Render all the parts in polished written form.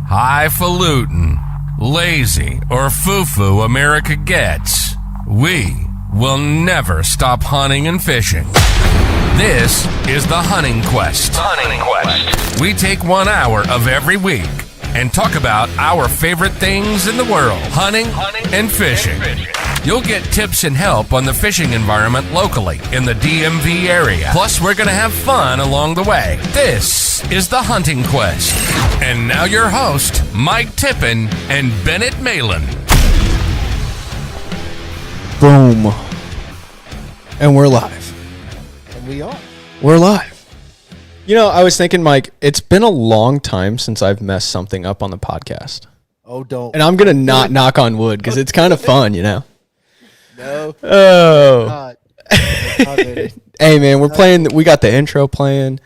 highfalutin, lazy, or foo-foo America gets, we will never stop hunting and fishing. This is the Hunting Quest. Hunting Quest. We take 1 hour of every week and talk about our favorite things in the world, hunting and fishing. You'll get tips and help on the fishing environment locally in the DMV area. Plus, we're going to have fun along the way. This is the Hunting Quest. And now your host, Mike Tippin and Bennett Malin. Boom. And we're live. And we are. We're live. You know, I was thinking, Mike, it's been a long time since I've messed something up on the podcast. Oh, don't. And I'm going to not knock on wood because it's kind of fun, you know? No. Oh. Hey, man, we got the intro playing.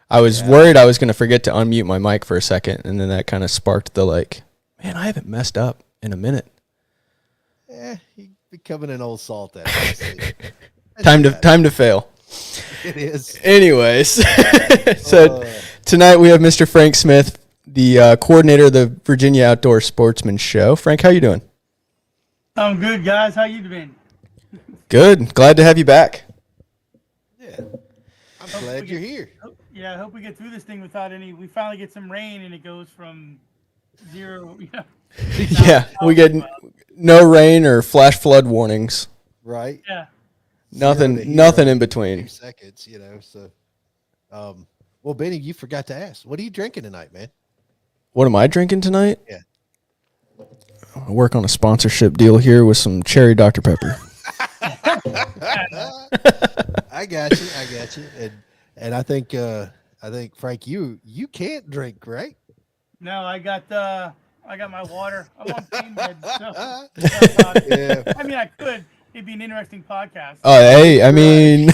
I was worried I was going to forget to unmute my mic for a second, and then that kind of sparked the, man, I haven't messed up in a minute. You're becoming an old salt at Time to fail. It is. Anyways, so tonight we have Mr. Frank Smith, the coordinator of the Virginia Outdoor Sportsman Show. Frank, how you doing? I'm good, guys. How you doing? Good. Glad to have you back. Yeah. I'm glad you're here. Yeah, I hope we get through this thing without any. We finally get some rain and it goes from zero. Yeah, we get no rain or flash flood warnings. Right. Yeah. Nothing in between. 2 seconds, so. Well, Benny, you forgot to ask. What are you drinking tonight, man? What am I drinking tonight? Yeah. I work on a sponsorship deal here with some cherry Dr. Pepper. I got you. And I think Frank, you can't drink, right? No, I got my water. I'm on pain meds. Yeah. I mean, I could. It'd be an interesting podcast. Oh, hey, I mean.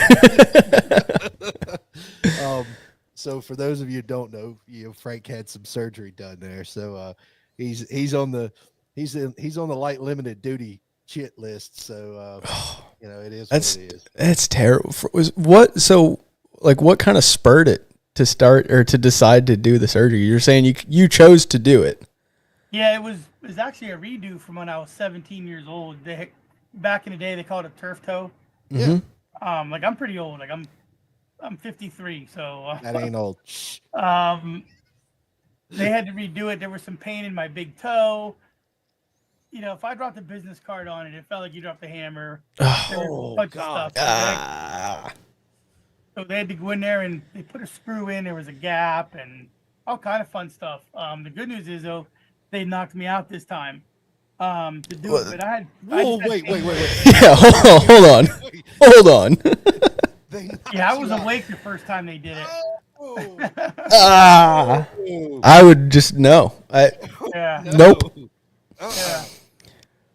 So for those of you who don't know, Frank had some surgery done there. So he's on the light limited duty shit list. So it is what it is. That's terrible. What kind of spurred it to start or to decide to do the surgery? You're saying you chose to do it. Yeah, it was actually a redo from when I was 17 years old. Back in the day, they called it turf toe. Yeah. I'm pretty old. I'm 53, so that ain't old. They had to redo it. There was some pain in my big toe. If I dropped a business card on it, it felt like you dropped a hammer. Oh, God. So they had to go in there and they put a screw in. There was a gap and all kind of fun stuff. The good news is, though, they knocked me out this time to do it. But wait. Yeah, hold on. Yeah, I was awake the first time they did it. I would just no. Yeah. Nope. Yeah.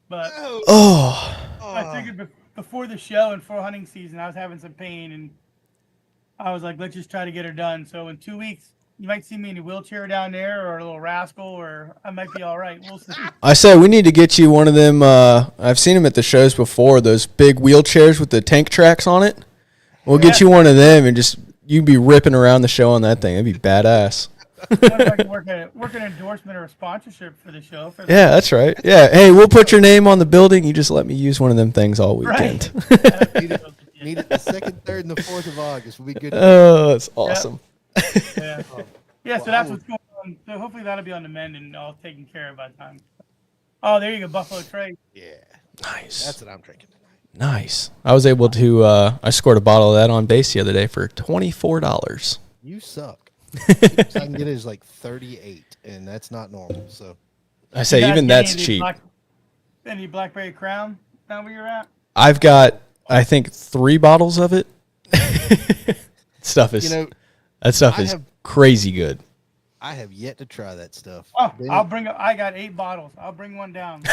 But I figured before the show and for hunting season, I was having some pain, and I was like, let's just try to get her done. So in 2 weeks, you might see me in a wheelchair down there, or a little rascal, or I might be all right. We'll see. I said we need to get you one of them. I've seen them at the shows before. Those big wheelchairs with the tank tracks on it. We'll get you one of them, and just you be ripping around the show on that thing. It'd be badass. I wonder if I can work an endorsement or a sponsorship for the show. Yeah, that's right. Yeah, hey, we'll put your name on the building. You just let me use one of them things all weekend. Right. Need it the 2nd, 3rd, and the 4th of August. We'll be good. Oh, that's awesome. Yeah. Yeah. So that's what's going on. So hopefully that'll be on the mend and all taken care of by the time. Oh, there you go, Buffalo Trace. Yeah. Nice. That's what I'm drinking tonight. Nice. I was able to. I scored a bottle of that on base the other day for $24. You suck. I can get it as like 38, and that's not normal. So I say even that's cheap. Any Blackberry Crown down where you're at? I've got, I think, 3 bottles of it. That stuff is crazy good. I have yet to try that stuff. Oh, I got 8 bottles. I'll bring one down.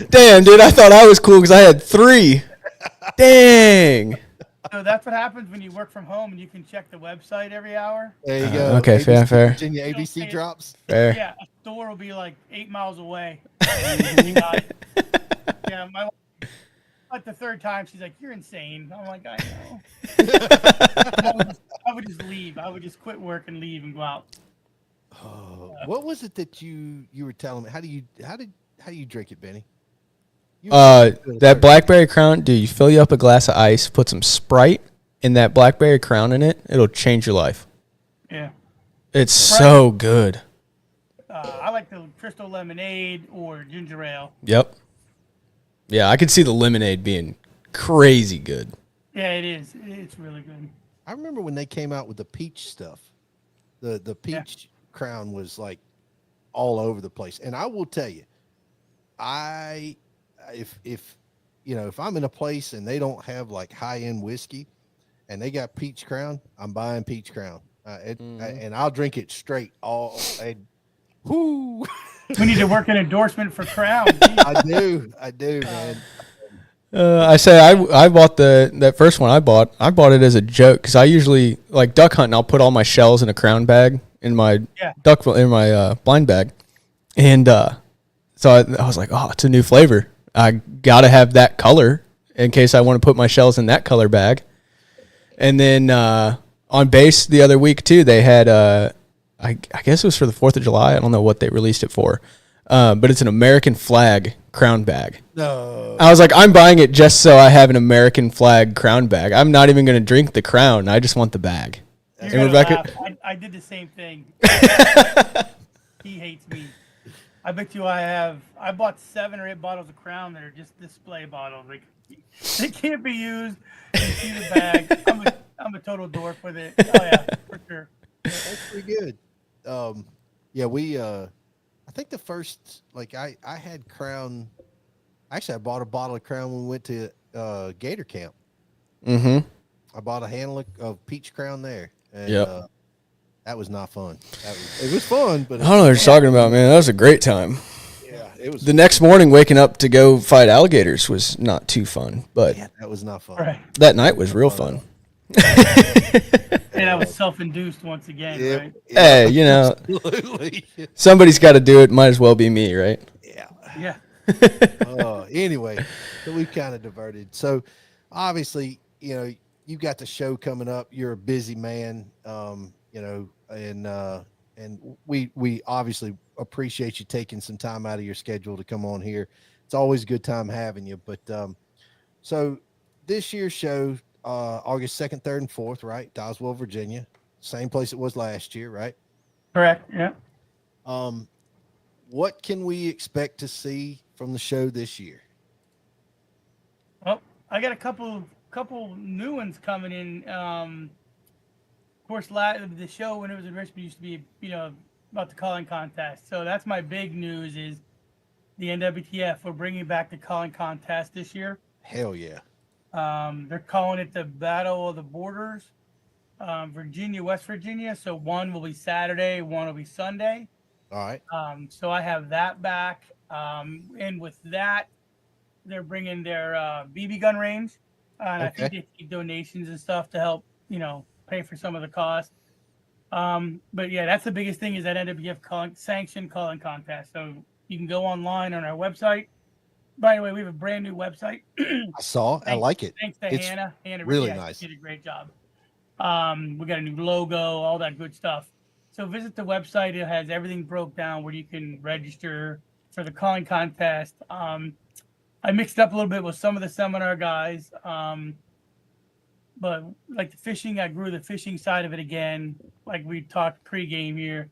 Damn, dude, I thought I was cool because I had 3. Dang. So that's what happens when you work from home and you can check the website every hour. There you go. Okay, fair. Virginia ABC drops. Fair. Yeah, a store will be like 8 miles away. Yeah, my wife, like the 3rd time, she's like, "You're insane." I'm like, "I know." I would just leave. I would just quit work and leave and go out. What was it that you were telling me? How do you drink it, Benny? That blackberry crown, dude, you fill you up a glass of ice, put some Sprite and that blackberry crown in it, it'll change your life. Yeah. It's so good. I like the crystal lemonade or ginger ale. Yep. Yeah, I could see the lemonade being crazy good. Yeah, it is. It's really good. I remember when they came out with the peach stuff. The peach crown was like all over the place. And I will tell you, if I'm in a place and they don't have like high end whiskey and they got peach crown, I'm buying peach crown. And I'll drink it straight. Whoo! We need to work an endorsement for Crown. I do, man. I bought that first one I bought it as a joke because I usually like duck hunting. I'll put all my shells in a crown bag in my blind bag, and so I was like, oh, it's a new flavor. I gotta have that color in case I want to put my shells in that color bag. And then on base the other week too, they had I guess it was for the 4th of July. I don't know what they released it for, but it's an American flag crown bag. No. I was like, I'm buying it just so I have an American flag crown bag. I'm not even going to drink the crown. I just want the bag. And Rebecca? I did the same thing. He hates me. I bet you I bought 7 or 8 bottles of Crown that are just display bottles. Like, they can't be used. You see the bag. I'm a total dork with it. Oh, yeah, for sure. That's pretty good. I think the first, like I had Crown. Actually, I bought a bottle of Crown when we went to Gator Camp. Mm-hmm. I bought a handle of peach Crown there. And, that was not fun. It was fun, but I don't know what you're talking about, man. That was a great time. Yeah, it was. The next morning, waking up to go fight alligators was not too fun, but that was not fun. Right. that night was real fun. And I was self-induced once again, right? Hey, Absolutely. somebody's got to do it. Might as well be me, right? Yeah. Anyway, so we've kind of diverted. So obviously, you've got the show coming up. You're a busy man, and we obviously appreciate you taking some time out of your schedule to come on here. It's always a good time having you. But so this year's show, August 2nd, 3rd, and 4th, right? Doswell, Virginia. Same place it was last year, right? Correct. Yeah. What can we expect to see from the show this year? Well, I got a couple new ones coming in. Of course, the show when it was in Richmond used to be, about the calling contest. So that's my big news is the NWTF. We're bringing back the calling contest this year. Hell yeah. They're calling it the Battle of the Borders, Virginia, West Virginia. So one will be Saturday, one will be Sunday. All right. So I have that back. And with that, they're bringing their BB gun range. And I think they take donations and stuff to help, pay for some of the cost. But yeah, that's the biggest thing is that NWF sanctioned calling contest. So you can go online on our website. By the way, we have a brand new website. I saw. I like it. Thanks to Hannah. Hannah really nice. Did a great job. We got a new logo, all that good stuff. So visit the website. It has everything broke down where you can register for the calling contest. I mixed up a little bit with some of the seminar guys. But like the fishing, I grew the fishing side of it again. Like we talked pregame here.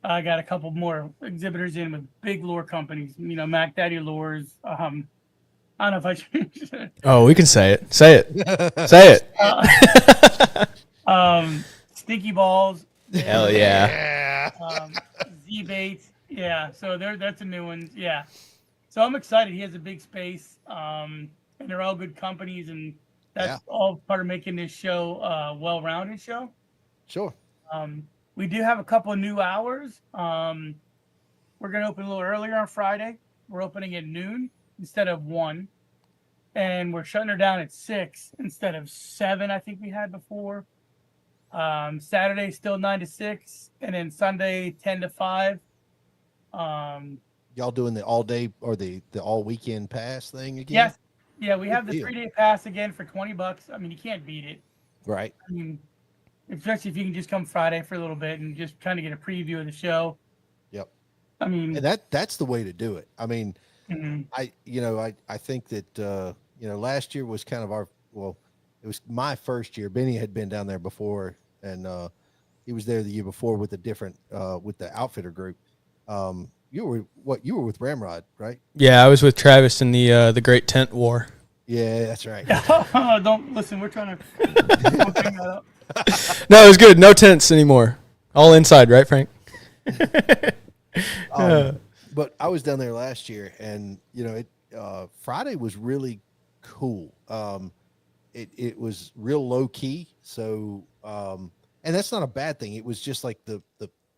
I got a couple more exhibitors in with big lure companies, Mac Daddy Lures. I don't know if I should. Oh, we can say it. Say it. Say it. Stinky Balls. Hell yeah. Z-Baits. Yeah, so that's a new one. Yeah. So I'm excited. He has a big space, and they're all good companies, and that's all part of making this show a well-rounded show. Sure. We do have a couple of new hours. We're going to open a little earlier on Friday. We're opening at noon instead of 1. And we're shutting her down at 6 instead of 7, I think we had before. Saturday, still 9 to 6. And then Sunday, 10 to 5. Y'all doing the all day or the all weekend pass thing again? Yes. Yeah, we have the 3-day pass again for $20. I mean, you can't beat it. Right. I mean, especially if you can just come Friday for a little bit and just kind of get a preview of the show. Yep. I mean, And that's the way to do it. I mean, mm-hmm. I think that last year was kind of it was my first year. Benny had been down there before, and he was there the year before with a different with the outfitter group. You were with Ramrod, right? Yeah, I was with Travis in the Great Tent War. Yeah, that's right. Don't listen. We're trying to don't bring that up. No, it was good. No tents anymore. All inside, right, Frank? But I was down there last year, and Friday was really cool. It was real low key. So, and that's not a bad thing. It was just like the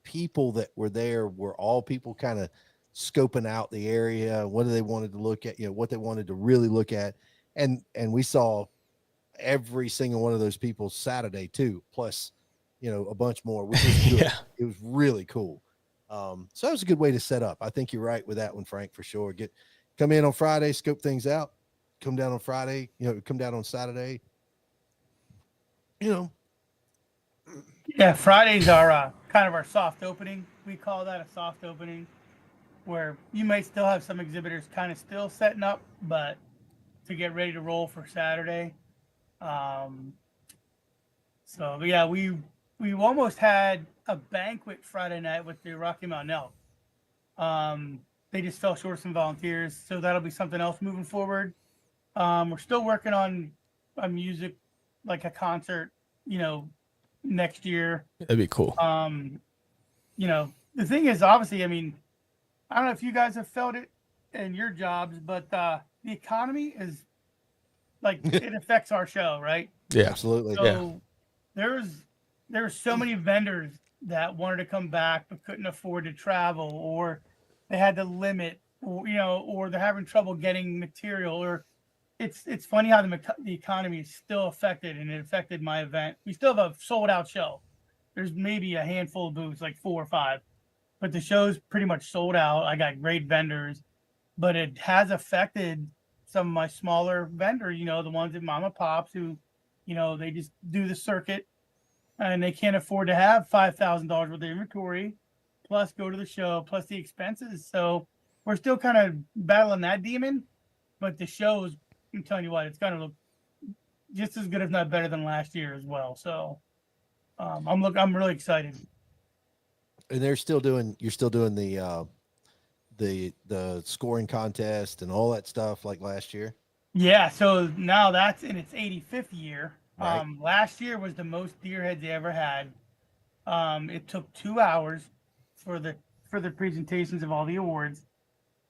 people that were there were all people kind of scoping out the area, what they wanted to look at, what they wanted to really look at. And we saw every single one of those people Saturday too, plus, a bunch more, which was good. Yeah. It was really cool. So that was a good way to set up. I think you're right with that one, Frank, for sure. Come in on Friday, scope things out, come down on Friday, come down on Saturday, Yeah, Fridays are kind of our soft opening. We call that a soft opening, where you may still have some exhibitors kind of still setting up, but to get ready to roll for Saturday. So yeah, we almost had a banquet Friday night with the Rocky Mountain Elk. They just fell short of some volunteers, so that'll be something else moving forward. We're still working on a music, like a concert, next year. That'd be cool. The thing is, obviously, I mean, I don't know if you guys have felt it in your jobs, but the economy is like it affects our show, right? Yeah, absolutely. So there's so many vendors that wanted to come back but couldn't afford to travel, or they had to limit, or they're having trouble getting material, or it's funny how the economy is still affected, and it affected my event. We still have a sold out show. There's maybe a handful of booths, like 4 or 5, but the show's pretty much sold out. I got great vendors, but it has affected some of my smaller vendors, the ones at Mama Pops who, they just do the circuit and they can't afford to have $5,000 worth of inventory, plus go to the show, plus the expenses. So we're still kind of battling that demon, but the show's, I'm telling you what, it's going to look just as good, if not better, than last year as well. So I'm really excited. And you're still doing the scoring contest and all that stuff like last year. Yeah. So now that's in its 85th year. Right. Last year was the most deer heads they ever had. It took 2 hours for the presentations of all the awards.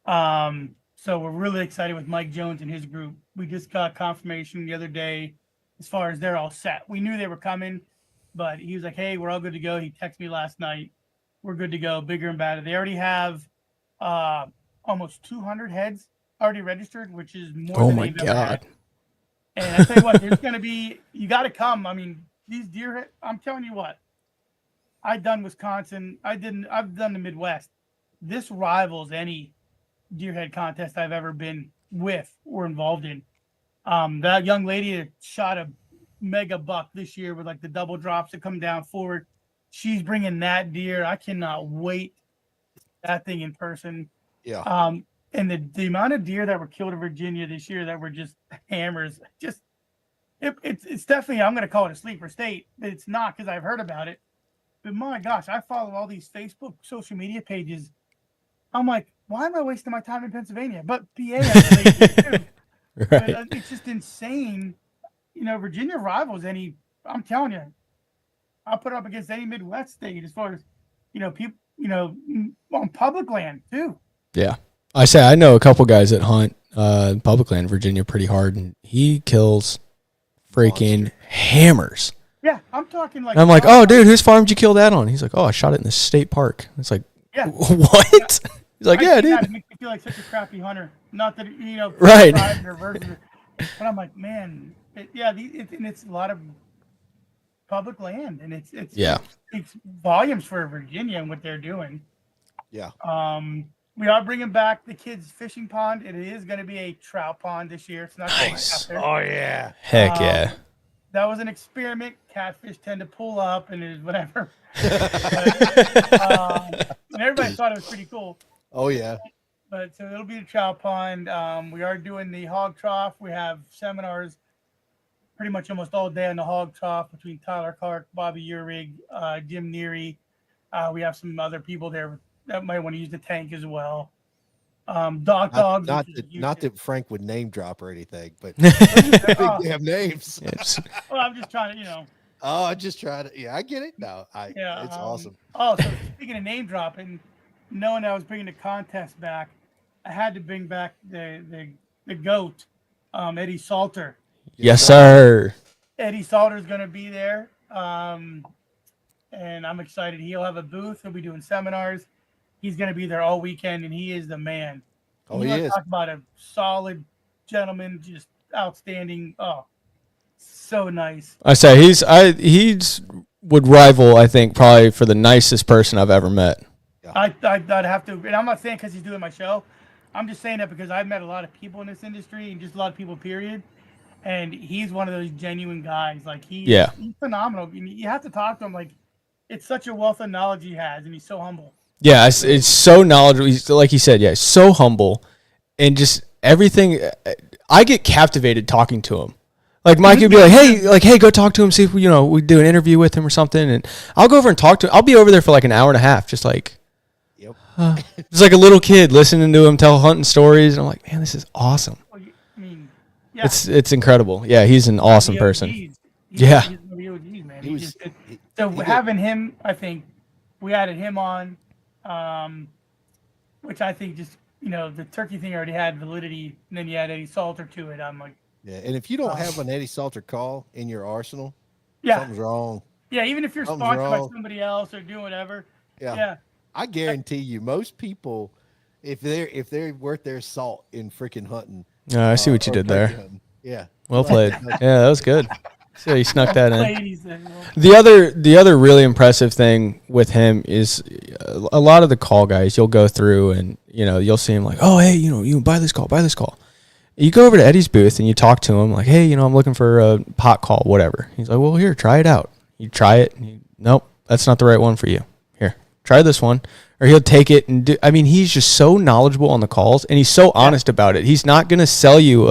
So we're really excited with Mike Jones and his group. We just got confirmation the other day as far as they're all set. We knew they were coming, but he was like, hey, we're all good to go. He texted me last night. We're good to go, bigger and badder. They already have almost 200 heads already registered, which is more than they've ever had. And I tell you what, there's going to be, you got to come. I mean, these deer, I'm telling you what, I've done Wisconsin. I've done the Midwest. This rivals any deer head contest I've ever been with or involved in. That young lady that shot a mega buck this year with like the double drops that come down forward, she's bringing that deer. I cannot wait that thing in person. Yeah. And the amount of deer that were killed in Virginia this year that were just hammers, it's definitely, I'm going to call it a sleeper state, but it's not, because I've heard about it. But my gosh, I follow all these Facebook social media pages. I'm like, why am I wasting my time in Pennsylvania? But PA has a deer too. Right. But it's just insane. Virginia rivals any, I'm telling you, I'll put it up against any Midwest state as far as, people, on public land too. Yeah. I know a couple guys that hunt public land in Virginia pretty hard, and he kills freaking hammers. Yeah, I'm talking like. And I'm like, oh, dude, whose farm did you kill that on? He's like, oh, I shot it in the state park. It's like, yeah. What? He's like, yeah, dude. It makes me feel like such a crappy hunter. Not that right. But I'm like, man, it's a lot of public land, and it's volumes for Virginia and what they're doing. Yeah. We are bringing back the kids' fishing pond. It is going to be a trout pond this year. It's not nice. Oh yeah. Heck yeah. that was an experiment. Catfish tend to pull up and there's whatever. And everybody thought it was pretty cool. Oh yeah. But so it'll be the trout pond. We are doing the hog trough. We have seminars pretty much almost all day on the hog trough between Tyler Clark, Bobby Urig, Jim Neary. We have some other people there that might want to use the tank as well. Dogs. Not that Frank would name drop or anything, but they have names. Well, I'm just trying to, Oh, I just tried to. Yeah, I get it. No, it's awesome. Oh, so speaking of name dropping, knowing I was bringing the contest back, I had to bring back the GOAT, Eddie Salter. Yes, sir. Eddie Salter is going to be there, and I'm excited. He'll have a booth. He'll be doing seminars. He's going to be there all weekend, and he is the man. Oh, he is. Talk about a solid gentleman, just outstanding. Oh, so nice. I say he's would rival, I think, probably for the nicest person I've ever met. Yeah. I'd have to, and I'm not saying because he's doing my show. I'm just saying that because I've met a lot of people in this industry and just a lot of people, period. And he's one of those genuine guys. Like he's phenomenal. You have to talk to him. Like it's such a wealth of knowledge he has, and he's so humble. Yeah, it's so knowledgeable. He's, like he said, yeah, so humble, and just everything. I get captivated talking to him. Like Mike would be like, hey, go talk to him. See if we do an interview with him or something. And I'll go over and talk to him. I'll be over there for like an hour and a half, just like, just like a little kid listening to him tell hunting stories. And I'm like, man, this is awesome. Well, I mean, yeah. It's incredible. Yeah, he's an awesome person. He's one of the OGs, man. Having him, I think we added him on, which I think just the turkey thing already had validity, and then you add Eddie Salter to it. I'm like, yeah. And if you don't have an Eddie Salter call in your arsenal, yeah, something's wrong. Yeah, even if you're sponsored by somebody else or doing whatever. Yeah. I guarantee you, most people, if they're worth their salt in freaking hunting. I see what you did there. Hunting, yeah. Well played. Yeah, that was good. So you snuck that in. The other really impressive thing with him is a lot of the call guys you'll go through and you'll see him like, oh hey, you buy this call. You go over to Eddie's booth and you talk to him like, hey, I'm looking for a pot call, whatever. He's like, well, here, try it out. You try it. And nope, that's not the right one for you. Here, try this one. Or he'll take it and do. I mean, he's just so knowledgeable on the calls and he's so honest about it. He's not going to sell you.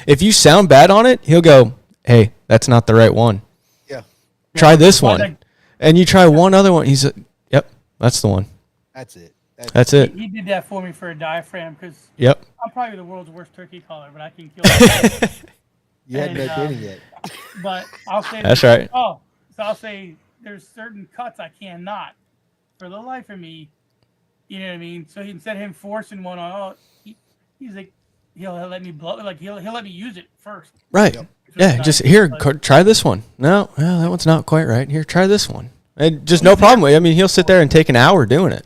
If you sound bad on it, he'll go, hey, that's not the right one. Yeah. Try this one. And you try one other one. He's like, yep, that's the one. That's it. That's it. He did that for me for a diaphragm because I'm probably the world's worst turkey caller, but I can kill it. You hadn't met Benny yet. But I'll say that's right. Oh, so I'll say there's certain cuts I cannot for the life of me. You know what I mean? So instead of him forcing one on, he's like, he'll let me blow, like he'll let me use it first. Right. Yep. Yeah. Just here, try this one. No, that one's not quite right. Here, try this one. And just no problem. I mean, he'll sit there and take an hour doing it.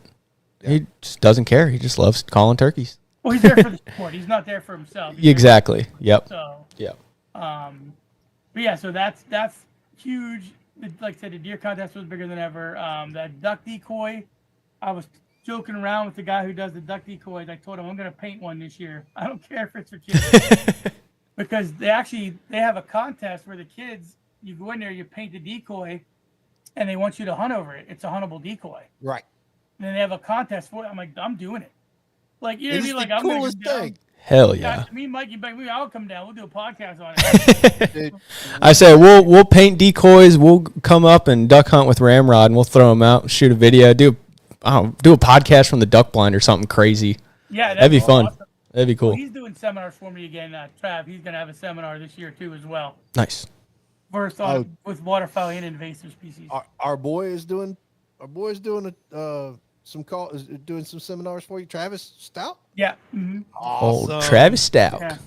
Yeah. He just doesn't care. He just loves calling turkeys. Well, he's there for the sport. He's not there for himself. Exactly. Yep. So. Yep. But yeah, so that's huge. Like I said, the deer contest was bigger than ever. That duck decoy, I was joking around with the guy who does the duck decoys. I told him I'm going to paint one this year. I don't care if it's for kids. Because they have a contest where the kids, you go in there, you paint the decoy, and they want you to hunt over it. It's a huntable decoy. Right. And then they have a contest for it. I'm like, I'm doing it. Like, you know what I mean? Like, I'm coolest thing. Hell yeah. Me and Mikey, I'll come down. We'll do a podcast on it. I say we'll paint decoys. We'll come up and duck hunt with Ramrod, and we'll throw them out, shoot a video, do a podcast from the duck blind or something crazy. Yeah, that'd be fun. Awesome. That'd be cool. Well, he's doing seminars for me again. Trav, he's going to have a seminar this year too as well. Nice. First with waterfowl and invasive species. Our boy is doing doing some seminars for you, Travis Stout. Yeah. Mm-hmm. Awesome. Old Travis Stout. Yeah.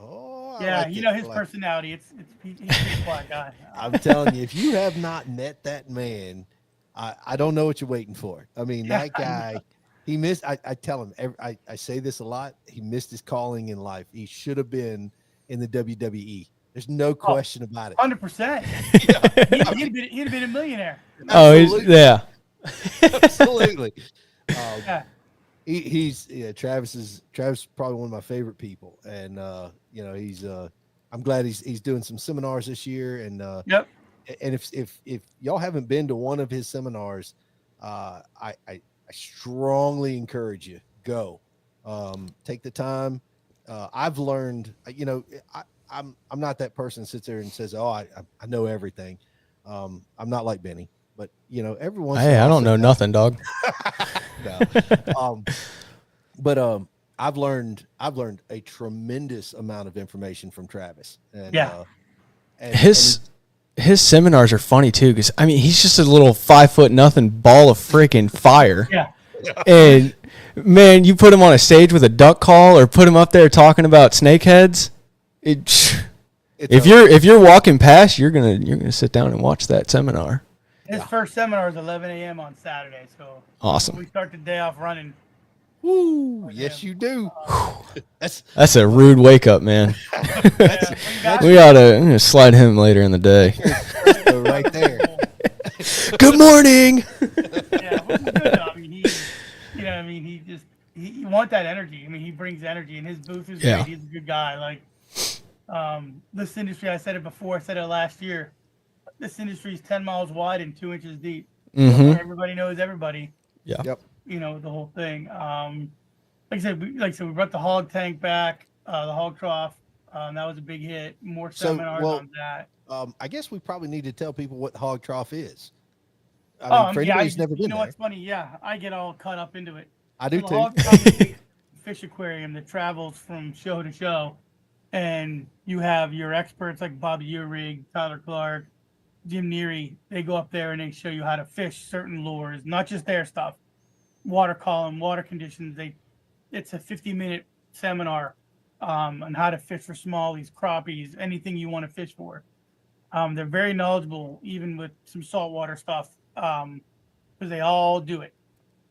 Oh, yeah, like his personality. He's a quiet guy. I'm telling you, if you have not met that man, I don't know what you're waiting for. I mean, that guy, he missed. I tell him, I say this a lot. He missed his calling in life. He should have been in the WWE. There's no question about it. 100%. He'd have been a millionaire. Yeah. Absolutely. Travis is probably one of my favorite people, and he's I'm I'm glad he's doing some seminars this year. And Yep. and if y'all haven't been to one of his seminars, I strongly encourage you, go. Take the time. I've learned, I'm not that person that sits there and says, oh, I know everything. I'm not like Benny, but every once in a Hey, while, I don't know nothing, dog. no. But I've learned a tremendous amount of information from Travis. And Yeah. His seminars are funny too, because I mean he's just a little 5'0" ball of freaking fire. Yeah. And man, you put him on a stage with a duck call or put him up there talking about snakeheads. If you're walking past, you're gonna sit down and watch that seminar. His first seminar is 11 a.m. on Saturday, so Awesome. we start the day off running. Woo, yes, you do. That's a rude wake up, man. Yeah, We I'm gonna slide him later in the day. right there. Good morning. Yeah, which is good though. I mean, he want that energy. I mean, he brings energy, and his booth is Yeah. great. He's a good guy. Like, this industry, I said it before, I said it last year. This industry is 10 miles wide and 2 inches deep. Mm-hmm. Everybody knows everybody. Yeah. Yep. The whole thing. Like I said, we brought the hog tank back, the hog trough. That was a big hit. More seminars on that. I guess we probably need to tell people what the hog trough is. I mean, for anybody who's never been there. What's funny? Yeah, I get all caught up into it. I do The too. hog trough is a fish aquarium that travels from show to show, and you have your experts like Bobby Uhrig, Tyler Clark, Jim Neary. They go up there and they show you how to fish certain lures, not just their stuff. Water column, water conditions. It's a 50-minute seminar on how to fish for smallies, crappies, anything you want to fish for. They're very knowledgeable, even with some saltwater stuff, because they all do it.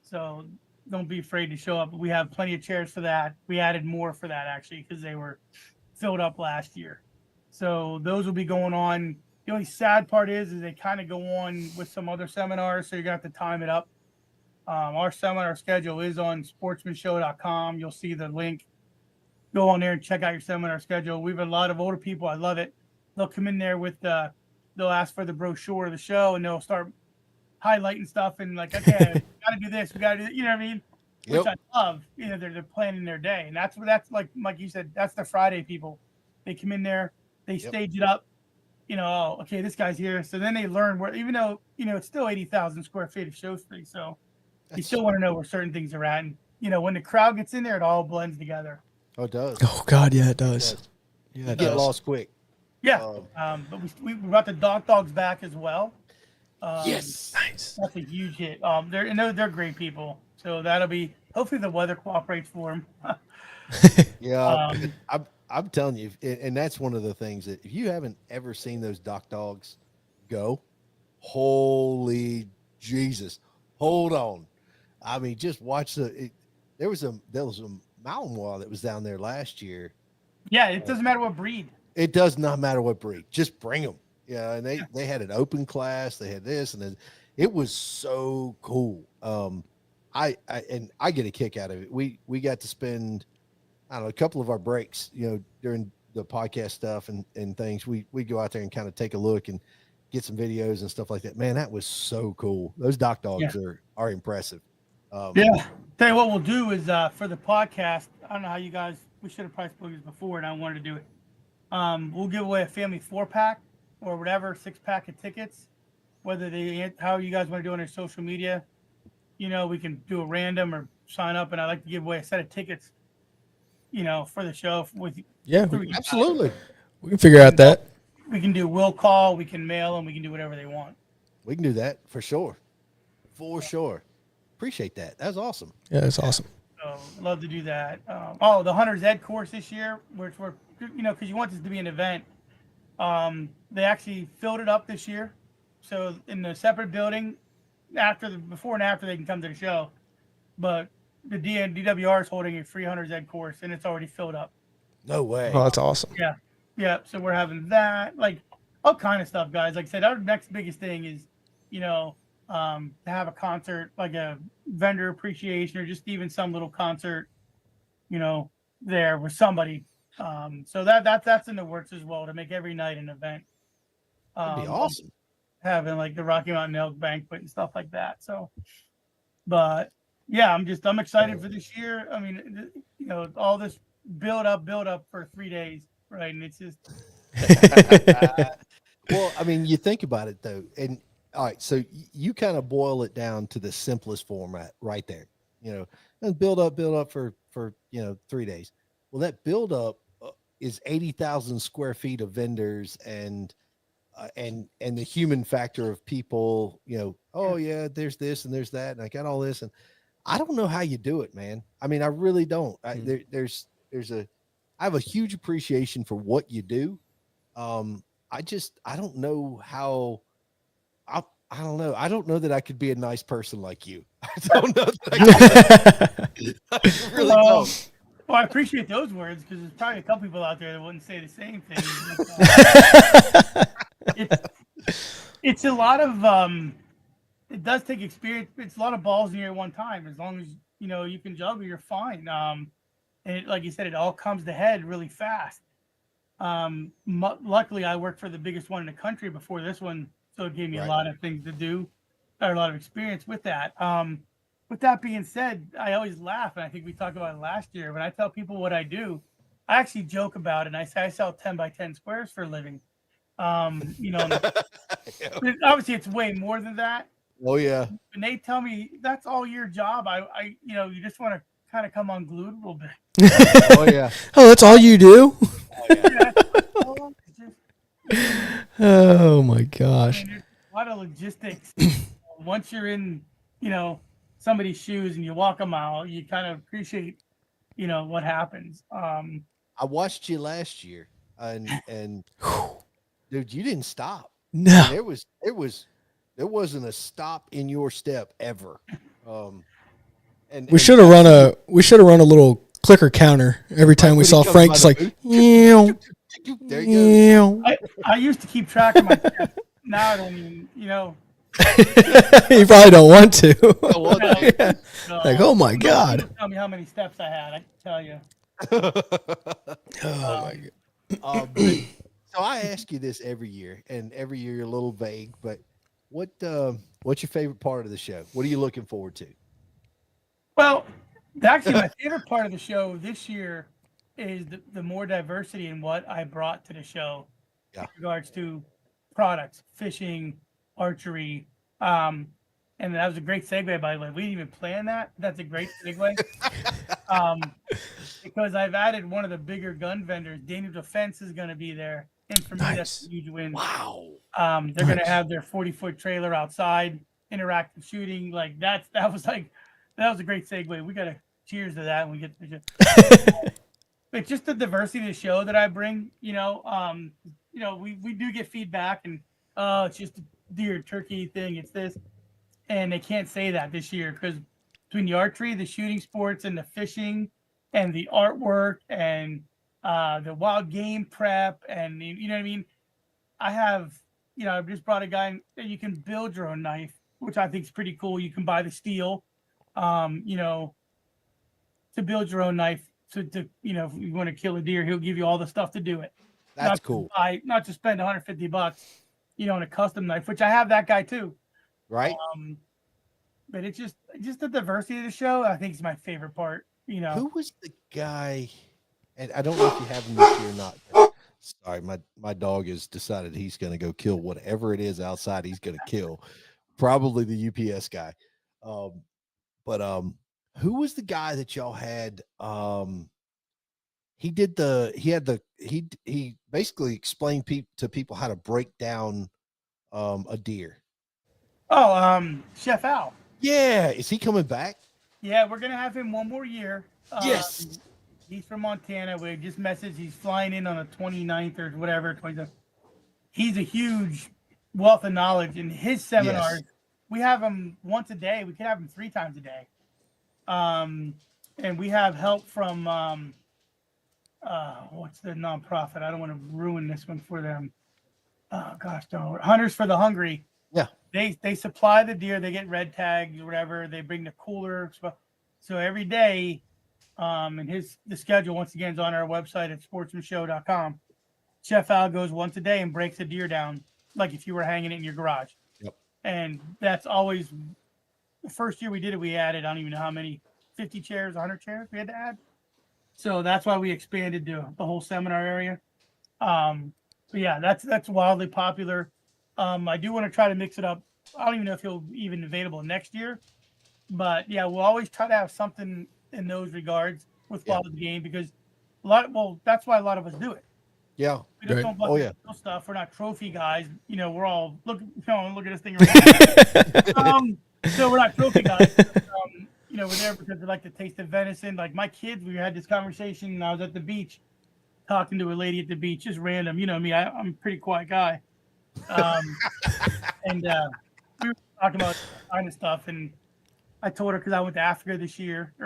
So don't be afraid to show up. We have plenty of chairs for that. We added more for that actually because they were filled up last year. So those will be going on. The only sad part is they kind of go on with some other seminars, so you're gonna have to time it up. Our seminar schedule is on sportsmanshow.com. You'll see the link. Go on there and check out your seminar schedule. We have a lot of older people. I love it. They'll come in there with they'll ask for the brochure of the show, and they'll start highlighting stuff and like, okay, we got to do this. We got to do, you know what I mean? Which I love. They're planning their day, and that's like you said. That's the Friday people. They come in there, they stage it up. Oh, okay, this guy's here. So then they learn where, even though it's still 80,000 square feet of show space, so you still want to know where certain things are at. And when the crowd gets in there, it all blends together. Oh, it does. Oh God, yeah, it does. Yeah, it Get does. lost quick. Yeah. But we brought the dogs back as well. Yes. Nice. That's a huge hit. They're great people. So that'll be, hopefully the weather cooperates for them. Yeah. I'm telling you, and that's one of the things that if you haven't ever seen those dogs go, holy Jesus, hold on. I mean, just watch there was a mountain wall that was down there last year. Yeah, it doesn't matter what breed. It does not matter what breed. Just bring them. Yeah, and they had an open class. They had this, and then it was so cool. I get a kick out of it. We got to spend, I don't know, a couple of our breaks, during the podcast stuff and things. We go out there and kind of take a look and get some videos and stuff like that. Man, that was so cool. Those dogs are impressive. Yeah. Tell you what we'll do is for the podcast, I don't know how you guys, we should have probably spoken this before and I wanted to do it. We'll give away a family 4-pack or whatever, 6-pack of tickets, how you guys want to do it on your social media. We can do a random or sign up, and I'd like to give away a set of tickets, for the show with. Yeah, absolutely. We can figure out that. We can do will call, we can mail, and we can do whatever they want. We can do that for sure. For sure. Appreciate that. That was awesome. Yeah, that's awesome. So love to do that. The Hunter's Ed course this year, which we're, because you want this to be an event. They actually filled it up this year. So in the separate building, before and after they can come to the show. But the DWR is holding a free Hunter's Ed course, and it's already filled up. No way. Oh, that's awesome. Yeah. Yeah. So we're having that, like all kind of stuff, guys. Like I said, our next biggest thing is, to have a concert, like a vendor appreciation or just even some little concert, there with somebody So that's in the works as well, to make every night an event. That'd be awesome. Having like the Rocky Mountain Elk Banquet and stuff like that. So, but yeah, I'm excited for this year. I mean, all this build up for 3 days, right? And it's just. Well, I mean, you think about it though, and all right, so you kind of boil it down to the simplest format right there, and build up for 3 days. Well, that build up is 80,000 square feet of vendors and the human factor of people, oh yeah, there's this and there's that, and I got all this, and I don't know how you do it, man. I mean, I really don't. I have a huge appreciation for what you do. I don't know how. I don't know. I don't know that I could be a nice person like you. I don't know. I really don't. Well, I appreciate those words, because there's probably a couple people out there that wouldn't say the same thing. It's a lot of it does take experience. It's a lot of balls in the air at one time. As long as you can juggle, you're fine. And like you said, it all comes to head really fast. Luckily, I worked for the biggest one in the country before this one, so it gave me a lot of things to do, or a lot of experience with that. With that being said, I always laugh, and I think we talked about it last year. When I tell people what I do, I actually joke about it, and I say I sell 10 by 10 squares for a living. Obviously it's way more than that. Oh yeah. And they tell me that's all your job. I you just want to kind of come unglued a little bit. Oh yeah. Oh, that's all you do? Oh, yeah. Oh my gosh. There's a lot of logistics. Once you're in, somebody's shoes and you walk a mile, you kind of appreciate, what happens. I watched you last year, and dude, you didn't stop. No, I mean, there wasn't a stop in your step ever. And we should have run a little clicker counter every time we saw Frank. Just like, there you go. I used to keep track of my steps. Now I don't even, You probably don't want to. Yeah. Like, oh my God. Tell me how many steps I had. I can tell you. Oh my God. So I ask you this every year, and every year you're a little vague, but what's your favorite part of the show? What are you looking forward to? Well, actually, my favorite part of the show this year is the more diversity in what I brought to the show in regards to products, fishing, archery. And that was a great segue, by the way. We didn't even plan that. That's a great segue. Because I've added one of the bigger gun vendors. Daniel Defense is going to be there. And for me, that's a huge win. Wow. They're going to have their 40-foot trailer outside, interactive shooting. Like that was a great segue. We got to cheers to that when we get to the show. But just the diversity of the show that I bring, we do get feedback, and it's just a deer turkey thing. It's this, and they can't say that this year, because between the archery, the shooting sports, and the fishing, and the artwork, and the wild game prep, and you know what I mean. I have, I've just brought a guy that you can build your own knife, which I think is pretty cool. You can buy the steel, to build your own knife. To if you want to kill a deer, he'll give you all the stuff to do it. That's cool. Not to spend $150, on a custom knife, which I have that guy too. Right. But it's just the diversity of the show, I think, is my favorite part. Who was the guy? And I don't know if you have him this year or not. Sorry, my dog has decided he's going to go kill whatever it is outside. He's going to kill, probably the UPS guy. But who was the guy that y'all had? He basically explained to people how to break down a deer. Oh, Chef Al. Yeah, is he coming back? Yeah, we're gonna have him one more year. Yes. He's from Montana. We just messaged. He's flying in on the 29th or whatever. 27th. He's a huge wealth of knowledge in his seminars. Yes. We have him once a day. We could have him 3 times a day. And we have help from what's the nonprofit? I don't want to ruin this one for them. Oh gosh, don't. Hunters for the Hungry. Yeah. They supply the deer. They get red tags or whatever. They bring the cooler. So every day, And the schedule once again is on our website at sportsmanshow.com. Chef Al goes once a day and breaks a deer down like if you were hanging it in your garage. Yep. And that's always the first year we did it. We added, I don't even know how many, 50 chairs, 100 chairs we had to add. So that's why we expanded the whole seminar area. But yeah, that's wildly popular. I do want to try to mix it up. I don't even know if he'll even available next year, but yeah, we'll always try to have something in those regards with Follow the Game, because that's why a lot of us do it. Yeah. We just don't Oh, yeah. stuff. We're not trophy guys. We're all look at this thing right now. So we're not trophy guys. We're there because we like to taste the venison. Like my kids, we had this conversation and I was at the beach talking to a lady at the beach, just random. You know me, I'm a pretty quiet guy. And we were talking about kind of stuff, and I told her because I went to Africa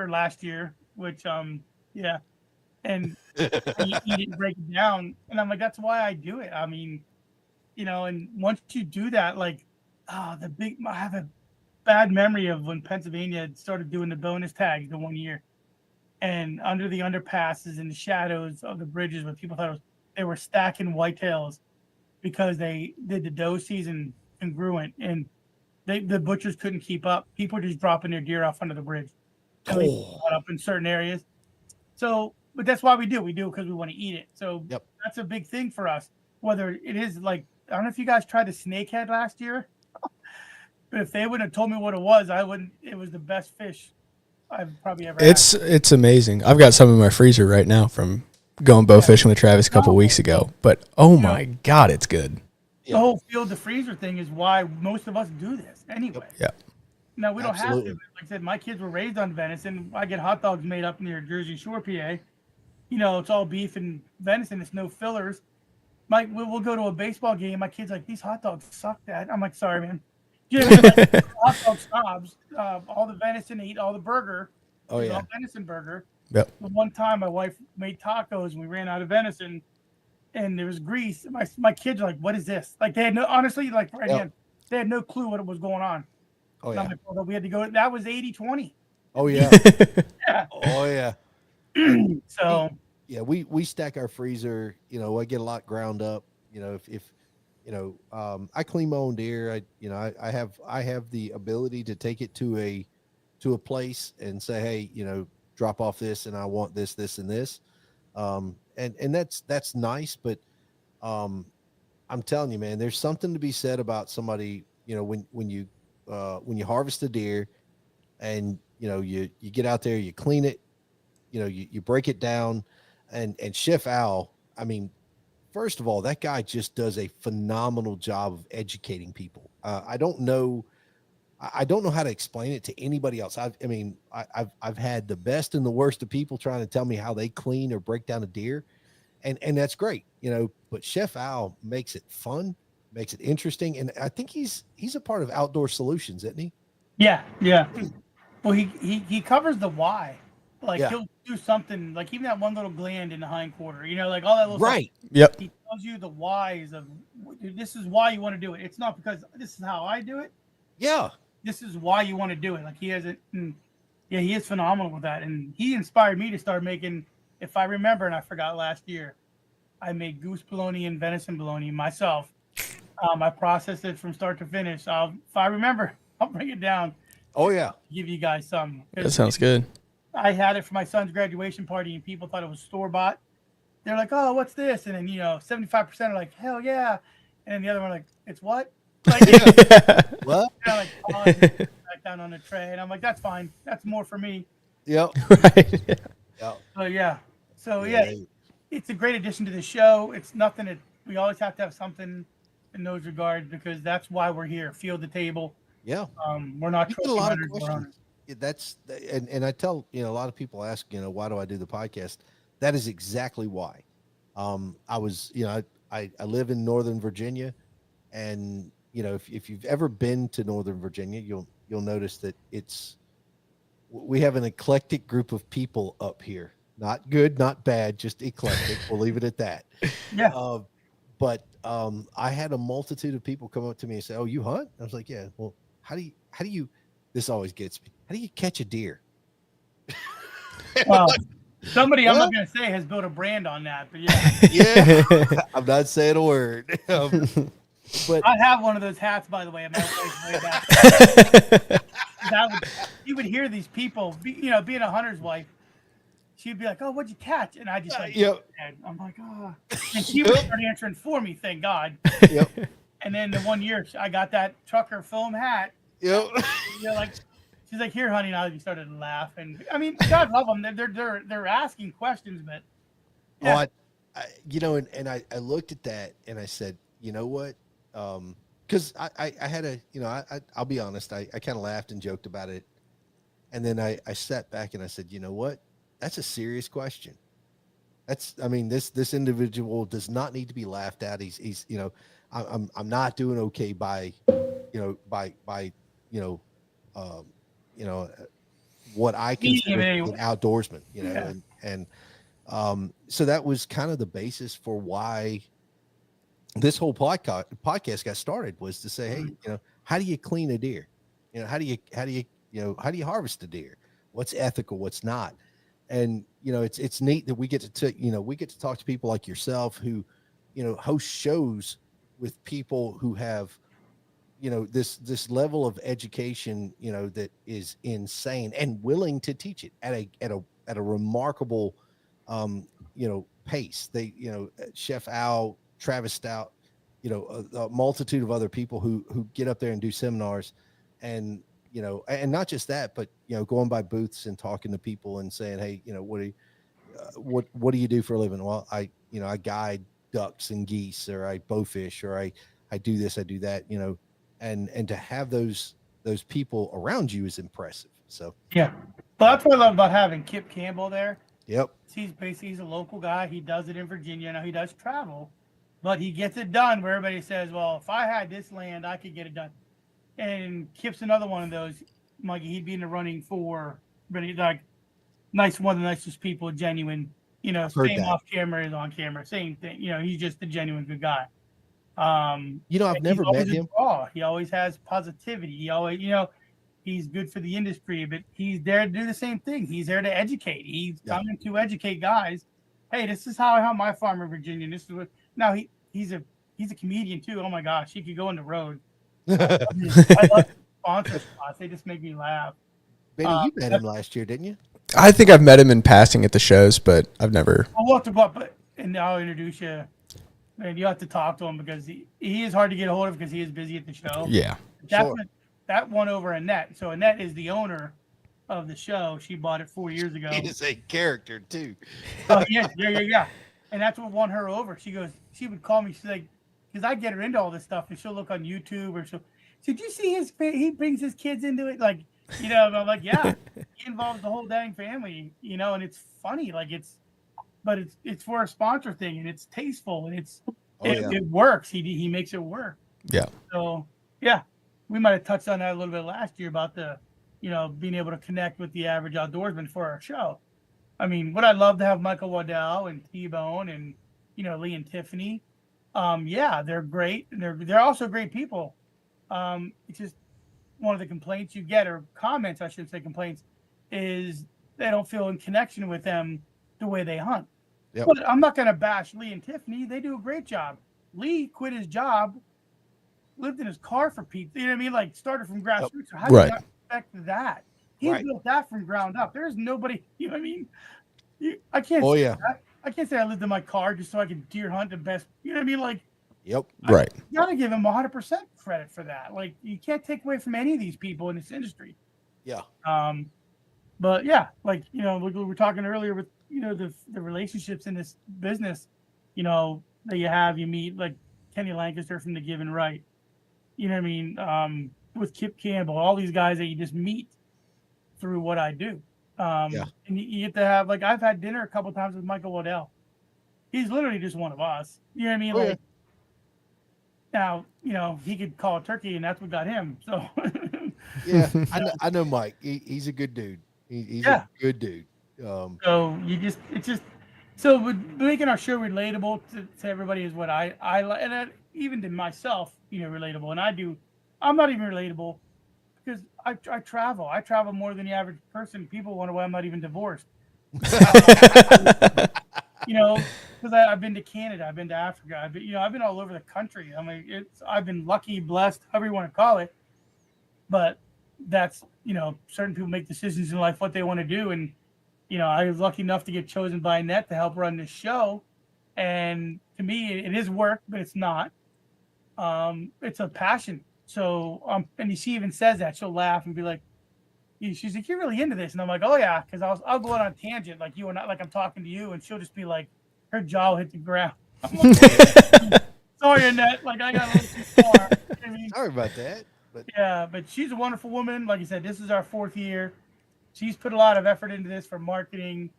last year, which yeah, and I eat it and break it down, and I'm like, that's why I do it. I mean, and once you do that, like, I have a bad memory of when Pennsylvania had started doing the bonus tags the one year, and under the underpasses and the shadows of the bridges, where people thought they were stacking whitetails because they did the doe season congruent, and the butchers couldn't keep up. People were just dropping their deer off under the bridge. Up in certain areas. So, but that's why we do. We do it because we want to eat it. So That's a big thing for us. Whether it is like, I don't know if you guys tried the snakehead last year, but if they would have told me what it was, I wouldn't. It was the best fish I've probably ever had. It's amazing. I've got some in my freezer right now from going bow fishing with Travis a couple weeks ago. But my God, it's good. The whole field to freezer thing is why most of us do this anyway. Yeah. No, we don't have to. Like I said, my kids were raised on venison. I get hot dogs made up near Jersey Shore, PA. It's all beef and venison. It's no fillers. We'll go to a baseball game. My kid's like, these hot dogs suck, Dad. I'm like, sorry, man. Hot dog snobs. All the venison, eat all the burger. Oh, yeah. All venison burger. Yep. The one time my wife made tacos and we ran out of venison and there was grease. My kids are like, what is this? Like, they had they had no clue what was going on. Oh, yeah. Like, well, we had to go. That was 80-20. Oh, yeah. Yeah. Oh, yeah. So yeah, we stack our freezer. I get a lot ground up. If I clean my own deer. I have the ability to take it to a place and say, hey, drop off this, and I want this, this, and this. And that's nice, but I'm telling you, man, there's something to be said about somebody. When you harvest a deer, and you get out there, you clean it, you break it down, and Chef Al, I mean, first of all, that guy just does a phenomenal job of educating people. I don't know how to explain it to anybody else. I've had the best and the worst of people trying to tell me how they clean or break down a deer, and that's great, but Chef Al makes it fun, makes it interesting, and I think he's a part of Outdoor Solutions, isn't he? Yeah. Well, he covers the why. Like he'll do something like even that one little gland in the hindquarter, like all that little right. Stuff. Yep. He tells you the whys of this is why you want to do it. It's not because this is how I do it. Yeah. This is why you want to do it. Like he has it. He is phenomenal with that, and he inspired me to start making. If I remember, and I forgot last year, I made goose bologna and venison bologna myself. I processed it from start to finish. If I remember, I'll bring it down. Oh yeah. Give you guys some. That sounds good. I had it for my son's graduation party, and people thought it was store bought. They're like, "Oh, what's this?" And then 75% are like, "Hell yeah!" And then the other one like, "It's what?" Like, What? like, back down on the tray, and I'm like, "That's fine. That's more for me." Yep. Right. Yeah. So it's a great addition to the show. It's nothing that we always have to have something in those regards, because that's why we're here. Field the table. Yeah. We're not You get a lot of hunters, we're questions. That's and I tell a lot of people ask why do I do the podcast? That is exactly why. I was I live in Northern Virginia, and if you've ever been to Northern Virginia, you'll notice that we have an eclectic group of people up here. Not good, not bad, just eclectic. We'll leave it at that. Yeah. But I had a multitude of people come up to me and say, "Oh, you hunt?" I was like, "Yeah." Well, how do you? This always gets me. How do you catch a deer? Well, somebody I'm not going to say has built a brand on that, but yeah. I'm not saying a word. But I have one of those hats, by the way. I'm way back. You would hear these people, being a hunter's wife. She'd be like, "Oh, what'd you catch?" And I just I'm like, "Oh," and she would start answering for me. Thank God. Yep. And then the one year I got that trucker foam hat. Yep. She's like, "Here, honey." And I started to laugh. And I mean, God love them. They're asking questions, but yeah. I looked at that and I said, you know what? Because I had I'll be honest, I kind of laughed and joked about it, and then I sat back and I said, you know what? That's a serious question. This individual does not need to be laughed at. He's I'm not doing okay by what I consider an outdoorsman, so that was kind of the basis for why this whole podcast got started, was to say, hey, how do you clean a deer? How do you harvest a deer? What's ethical? What's not? And it's neat that we get to talk to people like yourself who host shows with people who have this level of education that is insane and willing to teach it at a remarkable pace. They Chef Al, Travis Stout, a multitude of other people who get up there and do seminars, and and not just that, but going by booths and talking to people and saying, hey, what do you do for a living? Well, I guide ducks and geese, or I bowfish, or I do this, I do that, and to have those people around you is impressive. So yeah, well, that's what I love about having Kip Campbell there. Yep. He's a local guy. He does it in Virginia. Now he does travel, but he gets it done where everybody says, well, if I had this land, I could get it done. And Kip's another one of those, Mikey. He'd be in the running for really like one of the nicest people, genuine, same off camera as on camera, same thing. He's just a genuine good guy. I've never met him. He always has positivity. He always, he's good for the industry, but he's there to do the same thing. He's there to educate. He's coming to educate guys. Hey, this is how I hunt my farm in Virginia. This is what. Now he's a comedian too. Oh my gosh, he could go on the road. I love sponsor spots. They just make me laugh. Benny, you met him last year, didn't you? I think I've met him in passing at the shows, but I've never. We'll have to go up, and I'll introduce you. And you have to talk to him because he is hard to get a hold of because he is busy at the show. Yeah. That won over Annette. So Annette is the owner of the show. She bought it 4 years ago. He's a character too. Oh yeah. And that's what won her over. She would call me. She's like, because I get her into all this stuff, and she'll look on YouTube or so. Did you see he brings his kids into it? Like, I'm like, yeah, he involves the whole dang family, and it's funny. Like but it's for a sponsor thing, and it's tasteful, and it works. He makes it work. Yeah. So yeah, we might have touched on that a little bit last year about the, being able to connect with the average outdoorsman for our show. I mean, would I love to have Michael Waddell and T-Bone and Lee and Tiffany? Yeah, they're great. They're also great people. It's just one of the complaints you get, or comments, I should say, complaints, is they don't feel in connection with them the way they hunt. Yep. But I'm not going to bash Lee and Tiffany. They do a great job. Lee quit his job, lived in his car for people. You know what I mean? Like, started from grassroots. How do you not expect that? He built that from ground up. There's nobody, you know what I mean? I can't say that. I can't say I lived in my car just so I could deer hunt the best. You know what I mean? Like, yep. Right. You got to give him 100% credit for that. Like, you can't take away from any of these people in this industry. Yeah. But yeah, like, we were talking earlier with, the relationships in this business, that you meet like Kenny Lancaster from The Give and Right. You know what I mean? With Kip Campbell, all these guys that you just meet through what I do. And you get to have, like, I've had dinner a couple times with Michael Waddell. He's literally just one of us. You know what I mean? Now, he could call a turkey, and that's what got him. So yeah, I know Mike. He's a good dude. He's a good dude. So so making our show relatable to everybody is what I like, and even to myself, relatable. And I'm not even relatable because I travel. I travel more than the average person. People wonder why I'm not even divorced. You know, because I've been to Canada, I've been to Africa, I've been all over the country. I mean, I've been lucky, blessed, however you want to call it. But that's, certain people make decisions in life what they want to do, and I was lucky enough to get chosen by Annette to help run this show. And to me, it is work, but it's not. It's a passion. So, and she even says that. She'll laugh and be like, she's like, "You're really into this," and I'm like, "Oh yeah," because I'll go on a tangent like you and like I'm talking to you, and she'll just be like, her jaw will hit the ground. I'm like, sorry, Annette, like I got a little too far. Sorry about that. But yeah, but she's a wonderful woman. Like I said, this is our 4th year. She's put a lot of effort into this for marketing.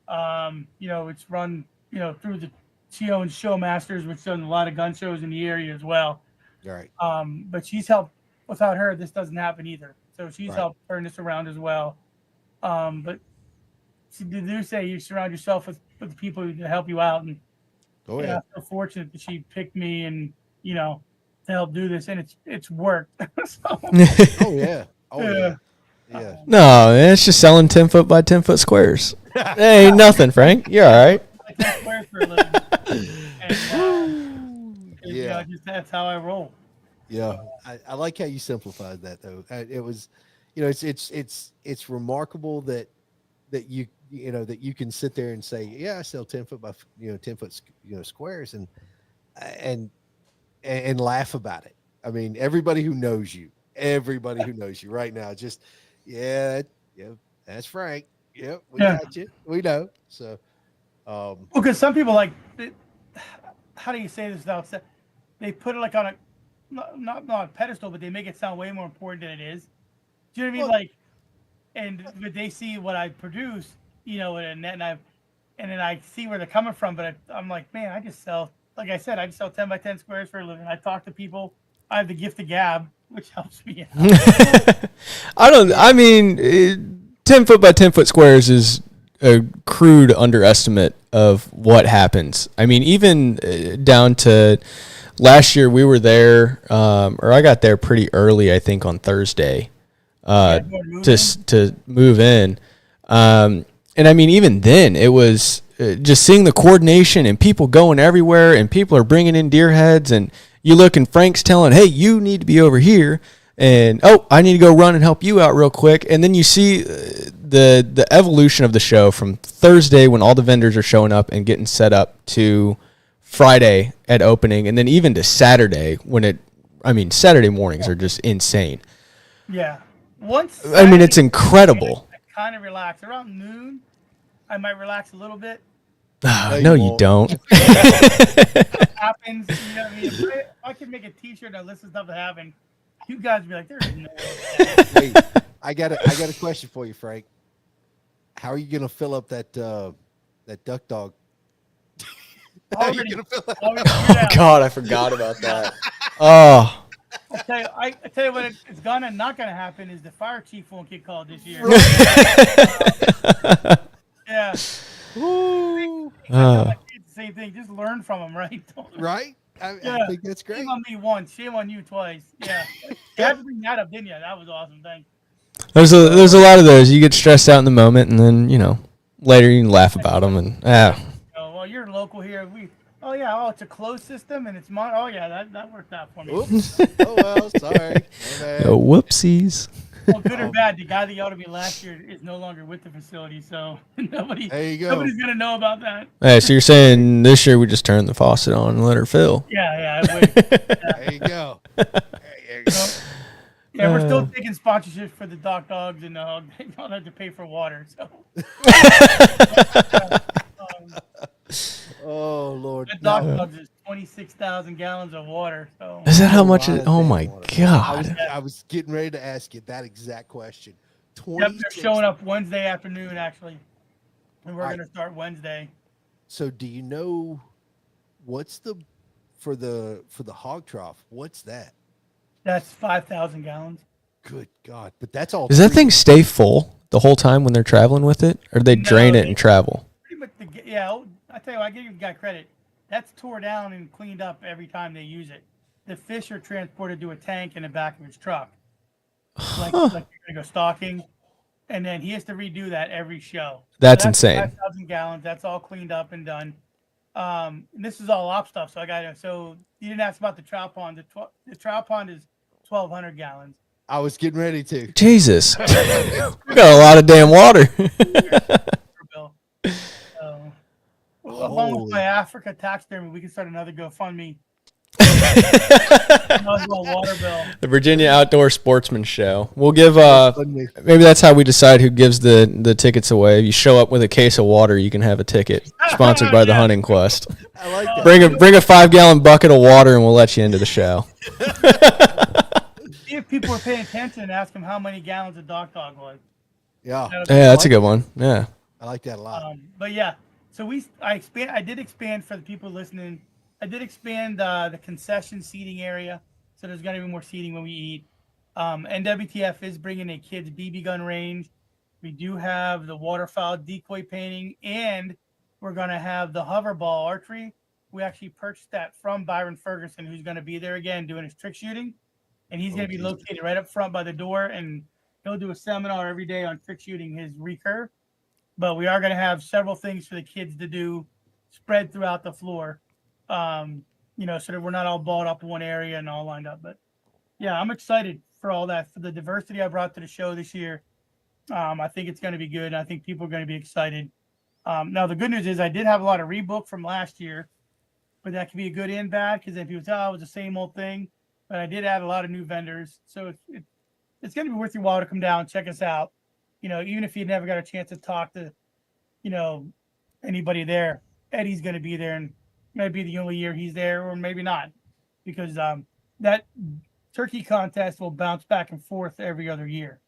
It's run, through she owns Showmasters, which does a lot of gun shows in the area as well. right. But she's helped. Without her, this doesn't happen either. So she's helped turn this around as well. But she do say you surround yourself with people who help you out, and I'm so fortunate that she picked me and to help do this, and it's worked. So, Oh yeah. Yeah. No, man, it's just selling 10-foot by 10-foot squares. Ain't nothing, Frank. You're all right. I 10 squares for a living. And, just that's how I roll. Yeah, I like how you simplified that though. It was, it's remarkable that you that you can sit there and say, yeah, I sell 10-foot by 10-foot squares and laugh about it. I mean, everybody who knows you right now, just that's Frank. Yep, we got you. We know. So, because some people how do you say this without they put it like on a not on a pedestal, but they make it sound way more important than it is. Do you know what I mean? But they see what I produce, and then I see where they're coming from. But I'm like, man, I just sell, like I said, I just sell 10 by 10 squares for a living. I talk to people. I have the gift of gab, which helps me out. 10-foot by 10-foot squares is a crude underestimate of what happens. I mean, even down to last year, we were there, or I got there pretty early, I think, on Thursday, to move in. And I mean, even then, it was just seeing the coordination and people going everywhere, and people are bringing in deer heads, and you look and Frank's telling, hey, you need to be over here, and I need to go run and help you out real quick. And then you see the evolution of the show from Thursday when all the vendors are showing up and getting set up to Friday at opening, and then even to Saturday Saturday mornings are just insane. Yeah. It's incredible. I kind of relax. Around noon, I might relax a little bit. No, you don't. Happens, you know what I mean? If I could make a T-shirt that lists the stuff that happened, you guys would be like, "There's no way." Wait, I got a question for you, Frank. How are you gonna fill up that duck dog? Oh God, I forgot about that. Oh. I tell you what, it's not gonna happen is the fire chief won't get called this year. Yeah. Woo. The same thing. Just learn from them, right? Right? I think that's great. Shame on me once, shame on you twice. Yeah. You had to bring that up, didn't you? That was awesome. Thanks. There's a lot of those. You get stressed out in the moment, and then later you can laugh about them. And well, you're local here. It's a closed system, and it's mine. Oh yeah, that worked out for me. Oops. Oh well, sorry. Whoopsies. Well, good or bad, the guy that yelled at me last year is no longer with the facility, so nobody's gonna know about that. Hey, so you're saying this year we just turned the faucet on and let her fill? Yeah. There you go. Yeah, we're still taking sponsorships for the dogs, and they don't have to pay for water. So. Oh Lord! The dogs is 26,000 gallons of water. So. Is that how much? Oh my God! I was getting ready to ask you that exact question. Yep, they're showing up Wednesday afternoon, actually, and we're gonna start Wednesday. So, do you know what's for the hog trough? What's that? That's 5,000 gallons. Good God! But that's all. Does that thing stay full the whole time when they're traveling with it, or do they drain it and travel? Pretty much. I tell you what, I give you guy credit. That's tore down and cleaned up every time they use it. The fish are transported to a tank in the back of his truck. Like you're gonna go stalking. and then he has to redo that every show. That's insane. 5,000 gallons. That's all cleaned up and done. And this is all op stuff. So I got it. So you didn't ask about the trout pond. The trout pond is 1,200 gallons. I was getting ready to. Jesus. We got a lot of damn water. So, along with my Africa taxidermy, we can start another GoFundMe. Water bill. The Virginia Outdoor Sportsman Show. We'll give maybe that's how we decide who gives the tickets away. If you show up with a case of water, you can have a ticket. Sponsored by the Hunting Quest. I like that. Bring a 5-gallon bucket of water and we'll let you into the show. See if people are paying attention and ask them how many gallons a dog was. Yeah. Yeah, that's a good one. Yeah. I like that a lot. But yeah, so I did expand for the people listening. I did expand the concession seating area, so there's going to be more seating when we eat. NWTF is bringing a kids BB gun range. We do have the waterfowl decoy painting, and we're going to have the hoverball archery. We actually purchased that from Byron Ferguson, who's going to be there again doing his trick shooting, and he's going to be located right up front by the door, and he'll do a seminar every day on trick shooting his recurve. But we are going to have several things for the kids to do spread throughout the floor. So that we're not all balled up in one area and all lined up. But yeah, I'm excited for all that, for the diversity I brought to the show this year. I think it's going to be good. And I think people are going to be excited. Now the good news is I did have a lot of rebook from last year, but that can be a good and bad, because then people say, it was the same old thing. But I did add a lot of new vendors. So it's going to be worth your while to come down, check us out. Even if you never got a chance to talk to, anybody there, Eddie's going to be there, and maybe the only year he's there, or maybe not, because that turkey contest will bounce back and forth every other year.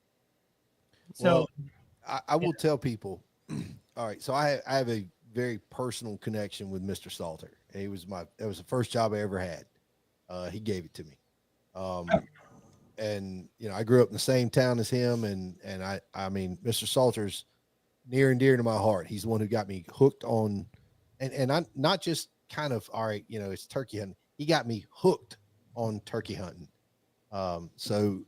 So I will tell people, all right, so I have a very personal connection with Mr. Salter. That was the first job I ever had. He gave it to me. And I grew up in the same town as him, and I mean, Mr. Salter's near and dear to my heart. He's the one who got me hooked on, and I'm not just kind of, all right, it's turkey hunting. He got me hooked on turkey hunting. So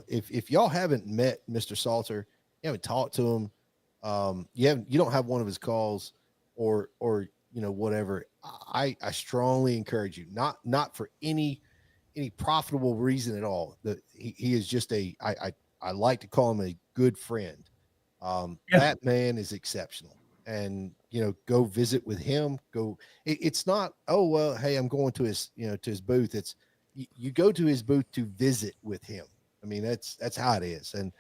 if y'all haven't met Mr. Salter, you haven't talked to him, you don't have one of his calls or whatever, I strongly encourage you, not for any profitable reason at all. He is just I like to call him a good friend. That man is exceptional. And go visit with him. It's not, oh well, hey, I'm going to his to his booth. It's you go to his booth to visit with him. I mean, that's how it is. And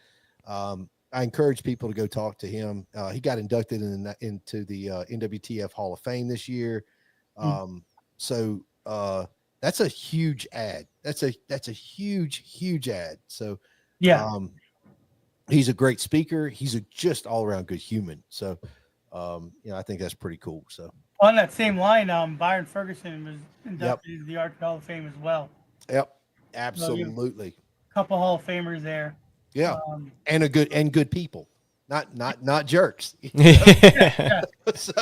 I encourage people to go talk to him. He got inducted into the NWTF Hall of Fame this year. So that's a huge ad. That's a huge ad. So yeah, he's a great speaker. He's a just all around good human. So I think that's pretty cool. So on that same line, Byron Ferguson was inducted into the Archery Hall of Fame as well. Yep, absolutely. So a couple Hall of Famers there. Yeah, and good people, not jerks. So,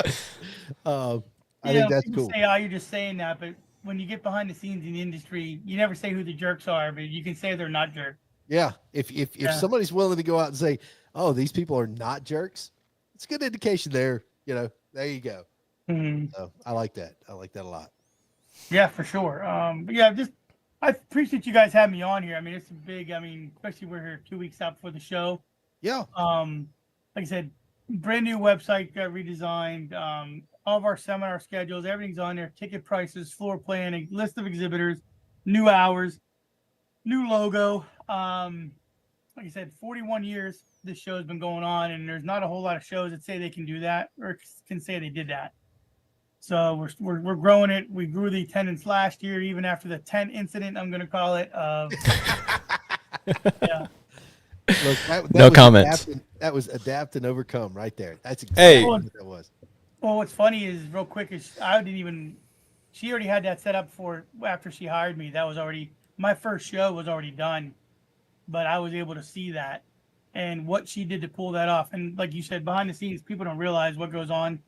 I think that's cool. Say, you're just saying that, but when you get behind the scenes in the industry, you never say who the jerks are, but you can say they're not jerks. Yeah, if somebody's willing to go out and say, "Oh, these people are not jerks," it's a good indication there. There you go. Mm-hmm. So I like that. I like that a lot. Yeah, for sure. But yeah, I appreciate you guys having me on here. I mean, it's a big. Especially we're here 2 weeks out before the show. Yeah. Like I said, brand new website got redesigned. All of our seminar schedules, everything's on there. Ticket prices, floor planning, list of exhibitors, new hours, new logo. Like I said, 41 years this show has been going on, and there's not a whole lot of shows that say they can do that or can say they did that. So we're growing it. We grew the attendance last year, even after the tent incident, I'm going to call it. Yeah. Look, that no was comments. That was adapt and overcome right there. That's exactly what that was. Well, what's funny is, real quick, she already had that set up after she hired me. That was already, my first show was already done, but I was able to see that and what she did to pull that off. And like you said, behind the scenes, people don't realize what goes on.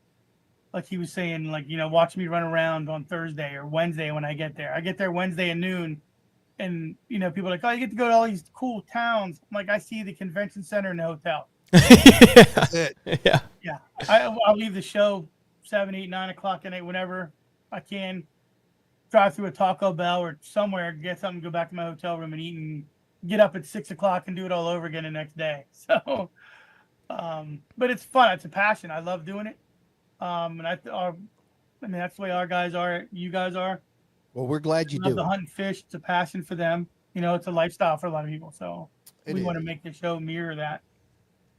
Like he was saying, watch me run around on Thursday or Wednesday when I get there. I get there Wednesday at noon, and people are like, oh, you get to go to all these cool towns. I'm like, I see the convention center and the hotel. That's it. Yeah. Yeah, I'll leave the show 7, 8, 9 o'clock at night whenever I can. Drive through a Taco Bell or somewhere, get something, go back to my hotel room and eat, and get up at 6 o'clock and do it all over again the next day. So, but it's fun. It's a passion. I love doing it. And I mean, that's the way our guys are. You guys are. Well, we're glad you do. The hunt and fish. It's a passion for them. You know, it's a lifestyle for a lot of people. So we want to make the show mirror that.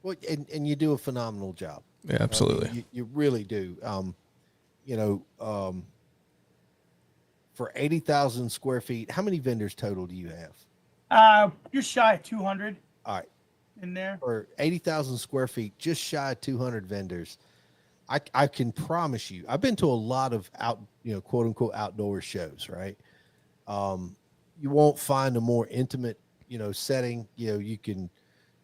Well, and you do a phenomenal job. Yeah, absolutely. You really do. For 80,000 square feet, how many vendors total do you have? You're shy of 200. All right. In there. For 80,000 square feet, just shy of 200 vendors. I can promise you, I've been to a lot of quote unquote outdoor shows, right? You won't find a more intimate, setting. You can,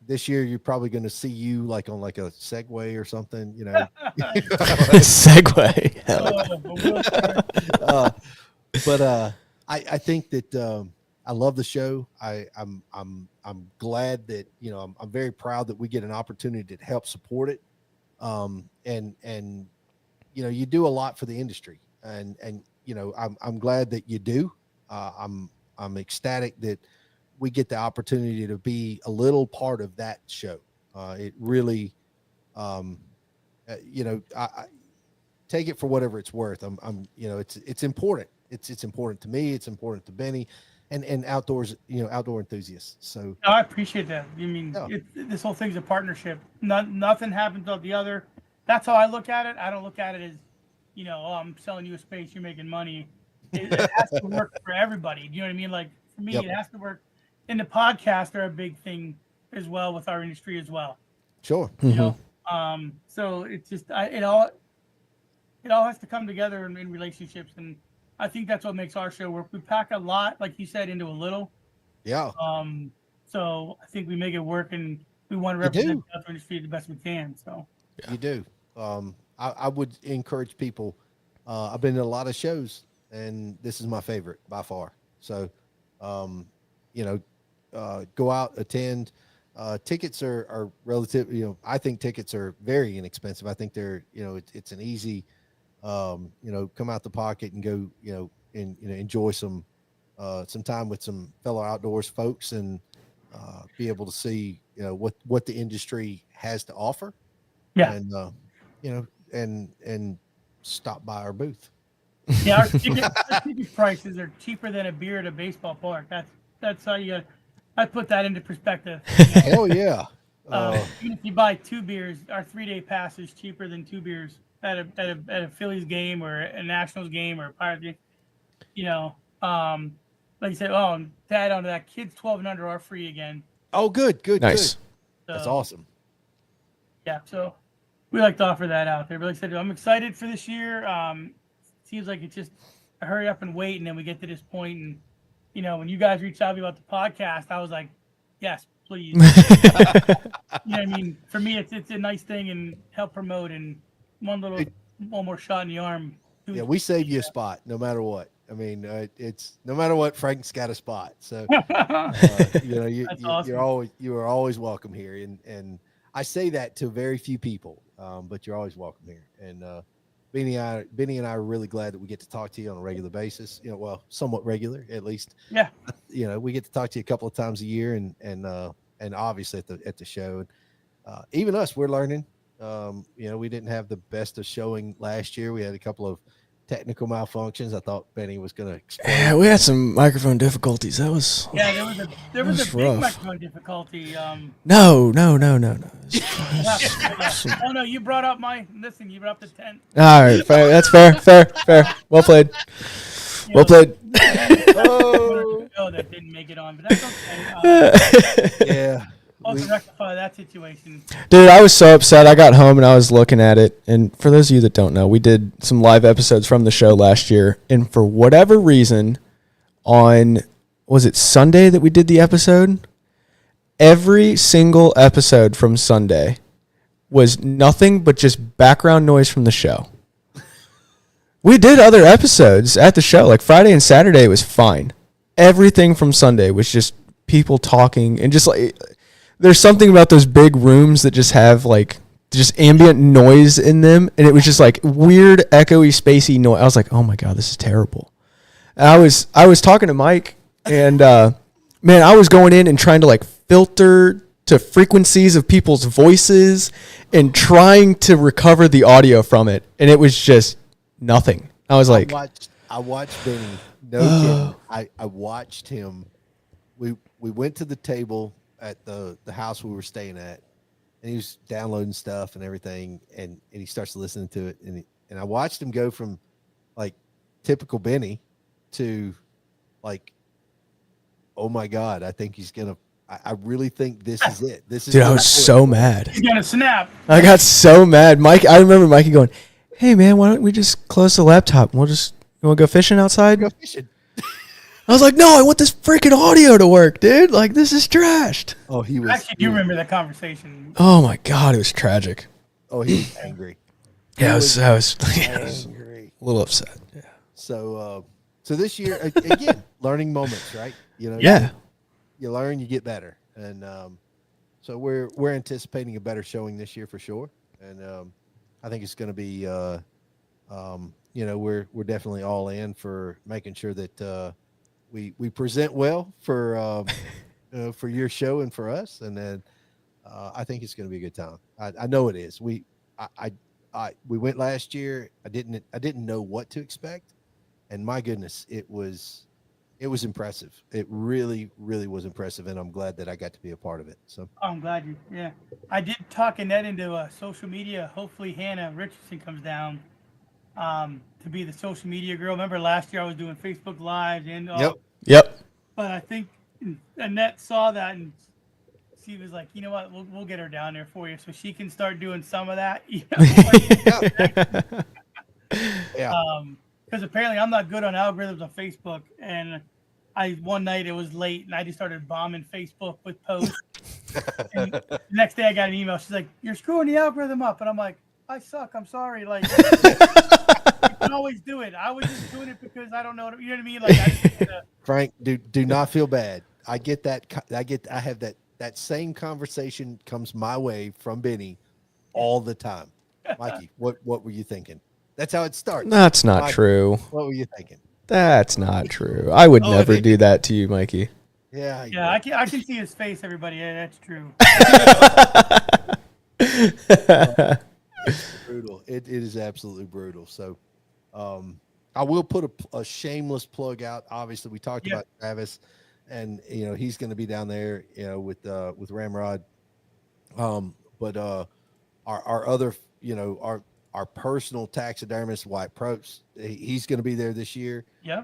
this year, you're probably going to see you like on like a Segway or something, Segway. But I think that I love the show. I'm glad that I'm very proud that we get an opportunity to help support it. And you do a lot for the industry, and I'm glad that you do. I'm ecstatic that we get the opportunity to be a little part of that show. It really, I take it for whatever it's worth. It's important. It's important to me. It's important to Benny, and outdoors, outdoor enthusiasts. So no, I appreciate that. I mean, this whole thing's a partnership. Nothing happens without the other. That's how I look at it. I don't look at it as, I'm selling you a space, you're making money. It has to work for everybody. Do you know what I mean? Like for me, It has to work. And the podcasts are a big thing as well with our industry as well. Sure. So it's just it all has to come together in relationships, and I think that's what makes our show work. We pack a lot, like you said, into a little. Yeah. So I think we make it work, and we want to represent the outdoor industry the best we can. So you do. I would encourage people. I've been to a lot of shows, and this is my favorite by far. So, go out, attend. Tickets are relative. I think tickets are very inexpensive. I think they're, it's an easy, come out the pocket and go, and enjoy some time with some fellow outdoors folks, and be able to see, what the industry has to offer. Yeah. And, and stop by our booth. Yeah. Our ticket prices are cheaper than a beer at a baseball park. That's how I put that into perspective. Hell yeah. Even if you buy 2 beers, our 3-day pass is cheaper than 2 beers at a Phillies game or a Nationals game or a Pirates game. Like you said, and to add on to that, kids 12 and under are free again. Oh, good. Nice. Good. That's awesome. Yeah, so we like to offer that out there. But like I said, I'm excited for this year. Seems like it's just a hurry up and wait, and then we get to this point, and when you guys reached out to me about the podcast, I was like, yes, please. I mean? For me, it's a nice thing, and help promote, and one more shot in the arm. Yeah, we save you a spot no matter what. I mean, it's no matter what, Frank's got a spot. So awesome. You are always welcome here, and I say that to very few people, but you're always welcome here. And Benny and I are really glad that we get to talk to you on a regular basis. Somewhat regular, at least. Yeah. We get to talk to you a couple of times a year, and obviously at the show. And even us, we're learning. We didn't have the best of showing last year. We had a couple of technical malfunctions. I thought Benny was going to explain. Yeah, we had some microphone difficulties. That was there was a big microphone difficulty. No. Oh no, you brought up you brought up the tent. All right, that's fair. Well played. Well played. That didn't make it on, but that's okay. Yeah. I'll rectify that situation. Dude, I was so upset. I got home and I was looking at it. And for those of you that don't know, we did some live episodes from the show last year. And for whatever reason, was it Sunday that we did the episode? Every single episode from Sunday was nothing but just background noise from the show. We did other episodes at the show. Like Friday and Saturday was fine. Everything from Sunday was just people talking and just like there's something about those big rooms that just have like just ambient noise in them, and it was just like weird, echoey, spacey noise. I was like, oh my god, this is terrible. And I was talking to Mike, and man, I was going in and trying to like filter to frequencies of people's voices and trying to recover the audio from it, and it was just nothing. I was like, I watched Benny. No kidding. I watched him. We went to the table at the house we were staying at, and he was downloading stuff and everything, and he starts listening to it, and I watched him go from like typical Benny to like, oh my god, I think he's gonna. I really think this is it. This is. Dude, I was so mad. He's gonna snap. I got so mad, Mike. I remember Mikey going, "Hey man, why don't we just close the laptop? You want to go fishing outside?" Go fishing. I was like, "No, I want this freaking audio to work, dude. Like this is trashed." Oh, he was. Actually, you remember that conversation? Oh my god, it was tragic. Oh, he was angry. Yeah, I was Angry. a little upset. Yeah. So this year again, learning moments, right? You know. Yeah. You learn, you get better, and so we're anticipating a better showing this year for sure, and I think it's going to be, we're definitely all in for making sure that we present well for your show and for us, and then I think it's going to be a good time. I know it is. We went last year. I didn't know what to expect, and my goodness, it was impressive. It really, really was impressive, and I'm glad that I got to be a part of it. So I'm glad you. Yeah, I did talk Annette into social media. Hopefully, Hannah Richardson comes down to be the social media girl. Remember last year I was doing Facebook Lives and Yep. But I think Annette saw that and she was like, you know what, we'll get her down there for you so she can start doing some of that. You know? yeah. Because apparently I'm not good on algorithms on Facebook, and one night it was late, and I just started bombing Facebook with posts. And the next day I got an email. She's like, "You're screwing the algorithm up," and I'm like, "I suck. I'm sorry." Like, you can always do it. I was just doing it because I don't know. You know what I mean? Like, Frank, do not feel bad. I get that. I have that same conversation comes my way from Benny all the time. Mikey, what were you thinking? That's how it starts. That's not true. What were you thinking? That's not true. I would never do that to you, Mikey. Yeah. Yeah, I can see his face, everybody. Yeah, that's true. It's brutal. It is absolutely brutal. So I will put a shameless plug out. Obviously, we talked about Travis, and he's going to be down there, with Ramrod. But our other, our personal taxidermist, White Probst, he's going to be there this year. Yeah.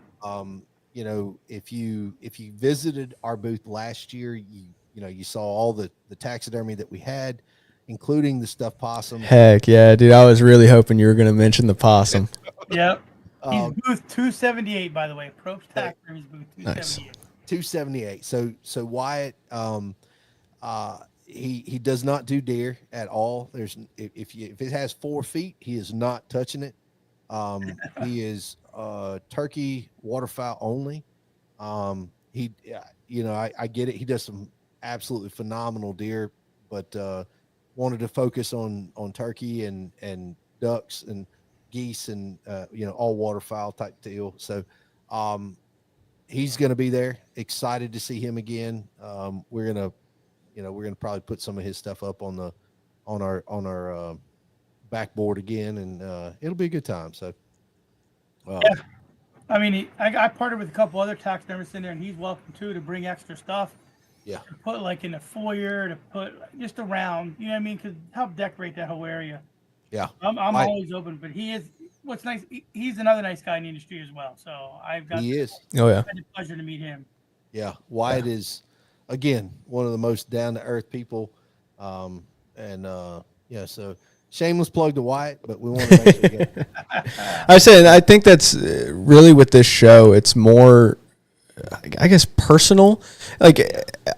If you visited our booth last year, you saw all the taxidermy that we had, including the stuffed possum. Heck yeah, dude! I was really hoping you were going to mention the possum. Yep. He's booth 278, by the way. Probst Taxidermy is booth 278. Nice. 278. So Wyatt, he does not do deer at all. If it has 4 feet, he is not touching it. He is turkey, waterfowl only. I get it. He does some absolutely phenomenal deer, but wanted to focus on turkey and ducks and geese and all waterfowl type deal. So he's going to be there. Excited to see him again. We're gonna probably put some of his stuff up on our backboard again, and it'll be a good time. So, yeah. I mean, I partnered with a couple other taxidermists in there, and he's welcome too to bring extra stuff. Yeah. To put like in the foyer, to put just around, you know what I mean? Because help decorate that whole area. Yeah. I'm always open, but he is. What's nice, he's another nice guy in the industry as well. So he is. Oh yeah. Had the pleasure to meet him. Yeah, Wyatt is, again, one of the most down to earth people, So shameless plug to Wyatt, but we want to make sure again. I think that's really with this show. It's more, I guess, personal. Like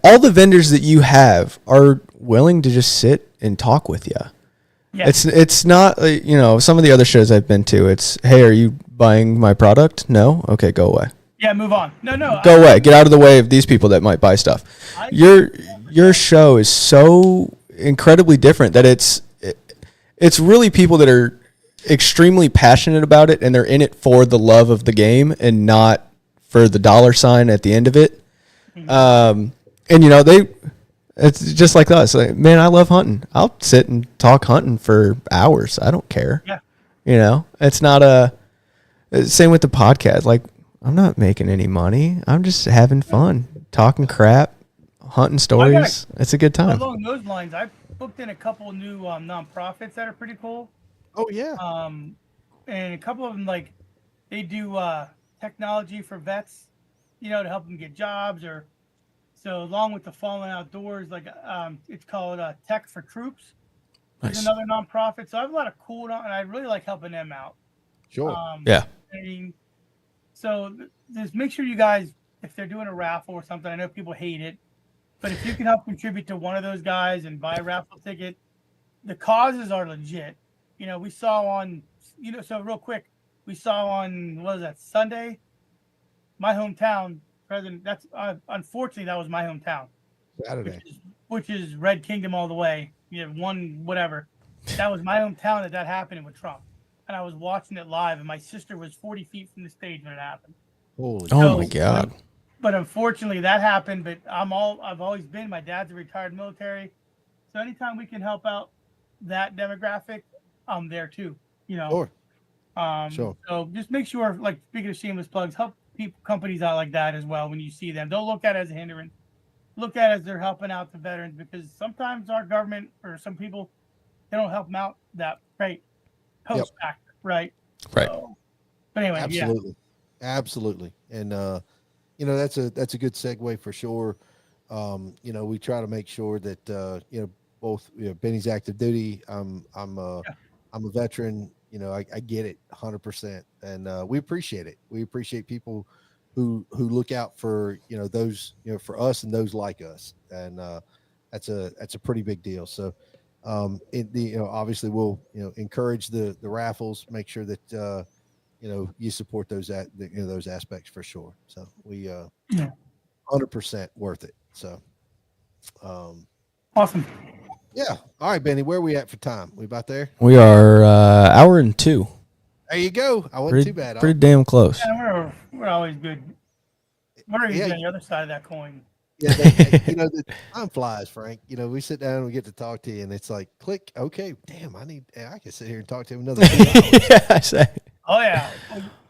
all the vendors that you have are willing to just sit and talk with you. Yeah. It's not some of the other shows I've been to. It's, hey, are you buying my product? No. Okay, go away. Yeah, move on. No. Go away. Get out of the way of these people that might buy stuff. You're your show is so incredibly different that it's really people that are extremely passionate about it, and they're in it for the love of the game and not for the dollar sign at the end of it. And it's just like us. Like, man, I love hunting. I'll sit and talk hunting for hours. I don't care. Yeah. It's not same with the podcast. Like, I'm not making any money. I'm just having fun, talking crap, hunting stories. It's a good time. Along those lines, I booked in a couple new nonprofits that are pretty cool. Oh yeah. And a couple of them, like, they do technology for vets, to help them get jobs, or so along with the Fallen Outdoors, like it's called Tech for Troops. Nice. There's another nonprofit. So I have a lot of cool, and I really like helping them out. Sure. Yeah. So just make sure you guys, if they're doing a raffle or something, I know people hate it, but if you can help contribute to one of those guys and buy a raffle ticket, the causes are legit. We saw on, so real quick, we saw on, what was that, Sunday? My hometown, that's unfortunately, that was my hometown. Saturday. Which is Red Kingdom all the way. One, whatever. That was my hometown that happened with Trump. And I was watching it live, and my sister was 40 feet from the stage when it happened. Holy Oh my God. But unfortunately, that happened. But I've always been. My dad's a retired military, so anytime we can help out that demographic, I'm there too. Sure. Sure. So just make sure, like, speaking of shameless plugs, help companies out like that as well when you see them. Don't look at it as a hindrance. Look at it as they're helping out the veterans, because sometimes our government or some people, they don't help them out that right post factor, right? Right. So, but anyway, Absolutely. And that's a good segue for sure. We try to make sure that both Benny's active duty. I'm a veteran. I get it 100%, and we appreciate it. We appreciate people who look out for those for us and those like us, and that's a pretty big deal. So obviously we'll encourage the raffles, make sure that you support those those aspects for sure. So we 100% worth it. So awesome. Yeah. All right, Benny, where are we at for time? We about there? We are hour and 2. There you go. I wasn't too bad. Pretty damn close. Yeah, we're always good. We're usually on the other side of that coin. Yeah, the time flies, Frank. We sit down and we get to talk to you, and it's like, click. Okay, damn, I can sit here and talk to him another 2 hours. Yeah, I say. Oh yeah,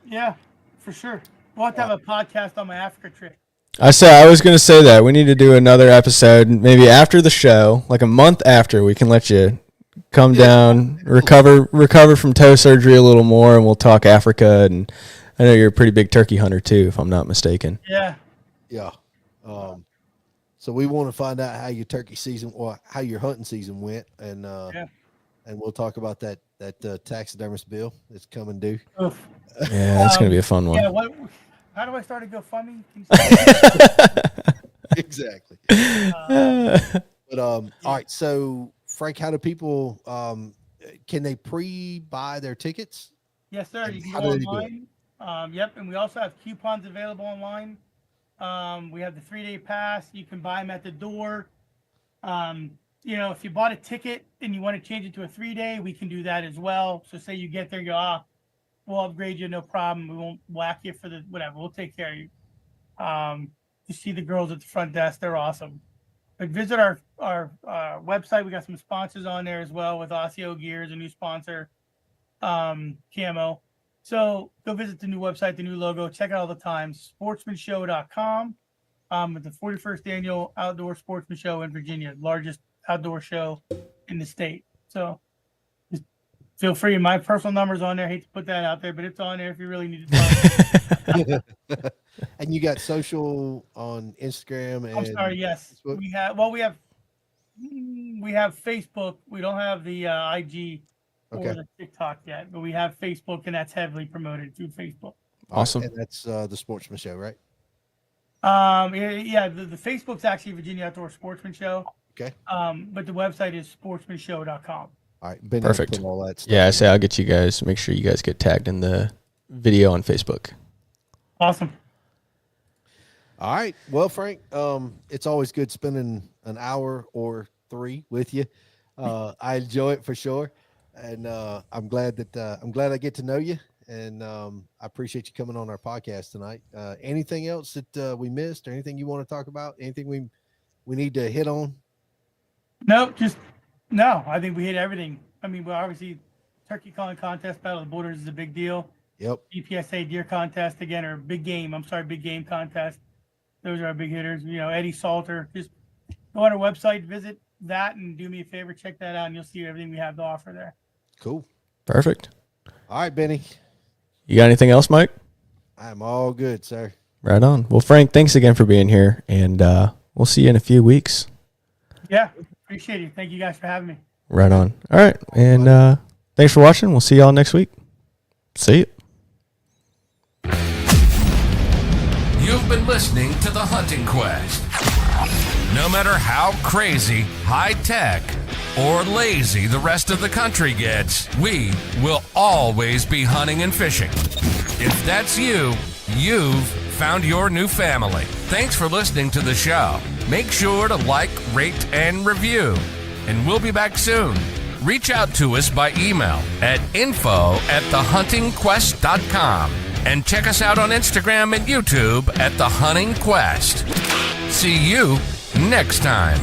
yeah, for sure. We'll have to have a podcast on my Africa trip. I was going to say that we need to do another episode, maybe after the show, like a month after. We can let you come down, recover from toe surgery a little more, and we'll talk Africa. And I know you're a pretty big turkey hunter too, if I'm not mistaken. Yeah. Yeah. So we want to find out how your turkey season or how your hunting season went, and we'll talk about that taxidermist bill that's coming due. Oof. Yeah, that's going to be a fun one. Yeah. How do I start a GoFundMe? Exactly. But all right. So Frank, how do people can they pre-buy their tickets? Yes, sir. You can go online. Yep, and we also have coupons available online. We have the 3-day pass. You can buy them at the door. If you bought a ticket and you want to change it to a 3-day, we can do that as well. So say you get there and go, we'll upgrade you, no problem. We won't whack you for the whatever. We'll take care of you. You see the girls at the front desk; they're awesome. But visit our website. We got some sponsors on there as well with Osseo Gears, a new sponsor, Camo. So go visit the new website, the new logo. Check out all the times. Sportsmanshow.com. With the 41st annual Outdoor Sportsman Show in Virginia, largest outdoor show in the state. So just feel free. My personal number's on there. I hate to put that out there, but it's on there if you really need to talk. And you got social on Instagram and I'm sorry, yes. Facebook? We have Facebook. We don't have the IG or the TikTok yet, but we have Facebook, and that's heavily promoted through Facebook. Awesome. And that's the Sportsman Show, right? The Facebook's actually Virginia Outdoor Sportsman Show. Okay. But the website is sportsmanshow.com. All right. Ben, perfect. all that stuff. Yeah, I say I'll get you guys. Make sure you guys get tagged in the video on Facebook. Awesome. All right. Well, Frank, it's always good spending an hour or 3 with you. I enjoy it for sure. And I'm glad I get to know you. And I appreciate you coming on our podcast tonight. Anything else that we missed or anything you want to talk about? Anything we need to hit on? No, no. I think we hit everything. I mean, well, obviously, turkey calling contest, Battle of the Borders is a big deal. Yep. EPSA deer contest again, or big game contest. Those are our big hitters. Eddie Salter. Just go on our website, visit that, and do me a favor, check that out, and you'll see everything we have to offer there. Cool. Perfect. All right, Benny. You got anything else, Mike? I'm all good, sir. Right on. Well, Frank, thanks again for being here, and we'll see you in a few weeks. Yeah, appreciate it. Thank you guys for having me. Right on. All right, and thanks for watching. We'll see y'all next week. See you. You've been listening to The Hunting Quest. No matter how crazy, high-tech, or lazy the rest of the country gets, we will always be hunting and fishing. If that's you, you've found your new family. Thanks for listening to the show. Make sure to like, rate, and review. And we'll be back soon. Reach out to us by email at info@thehuntingquest.com. And check us out on Instagram and YouTube at The Hunting Quest. See you next time.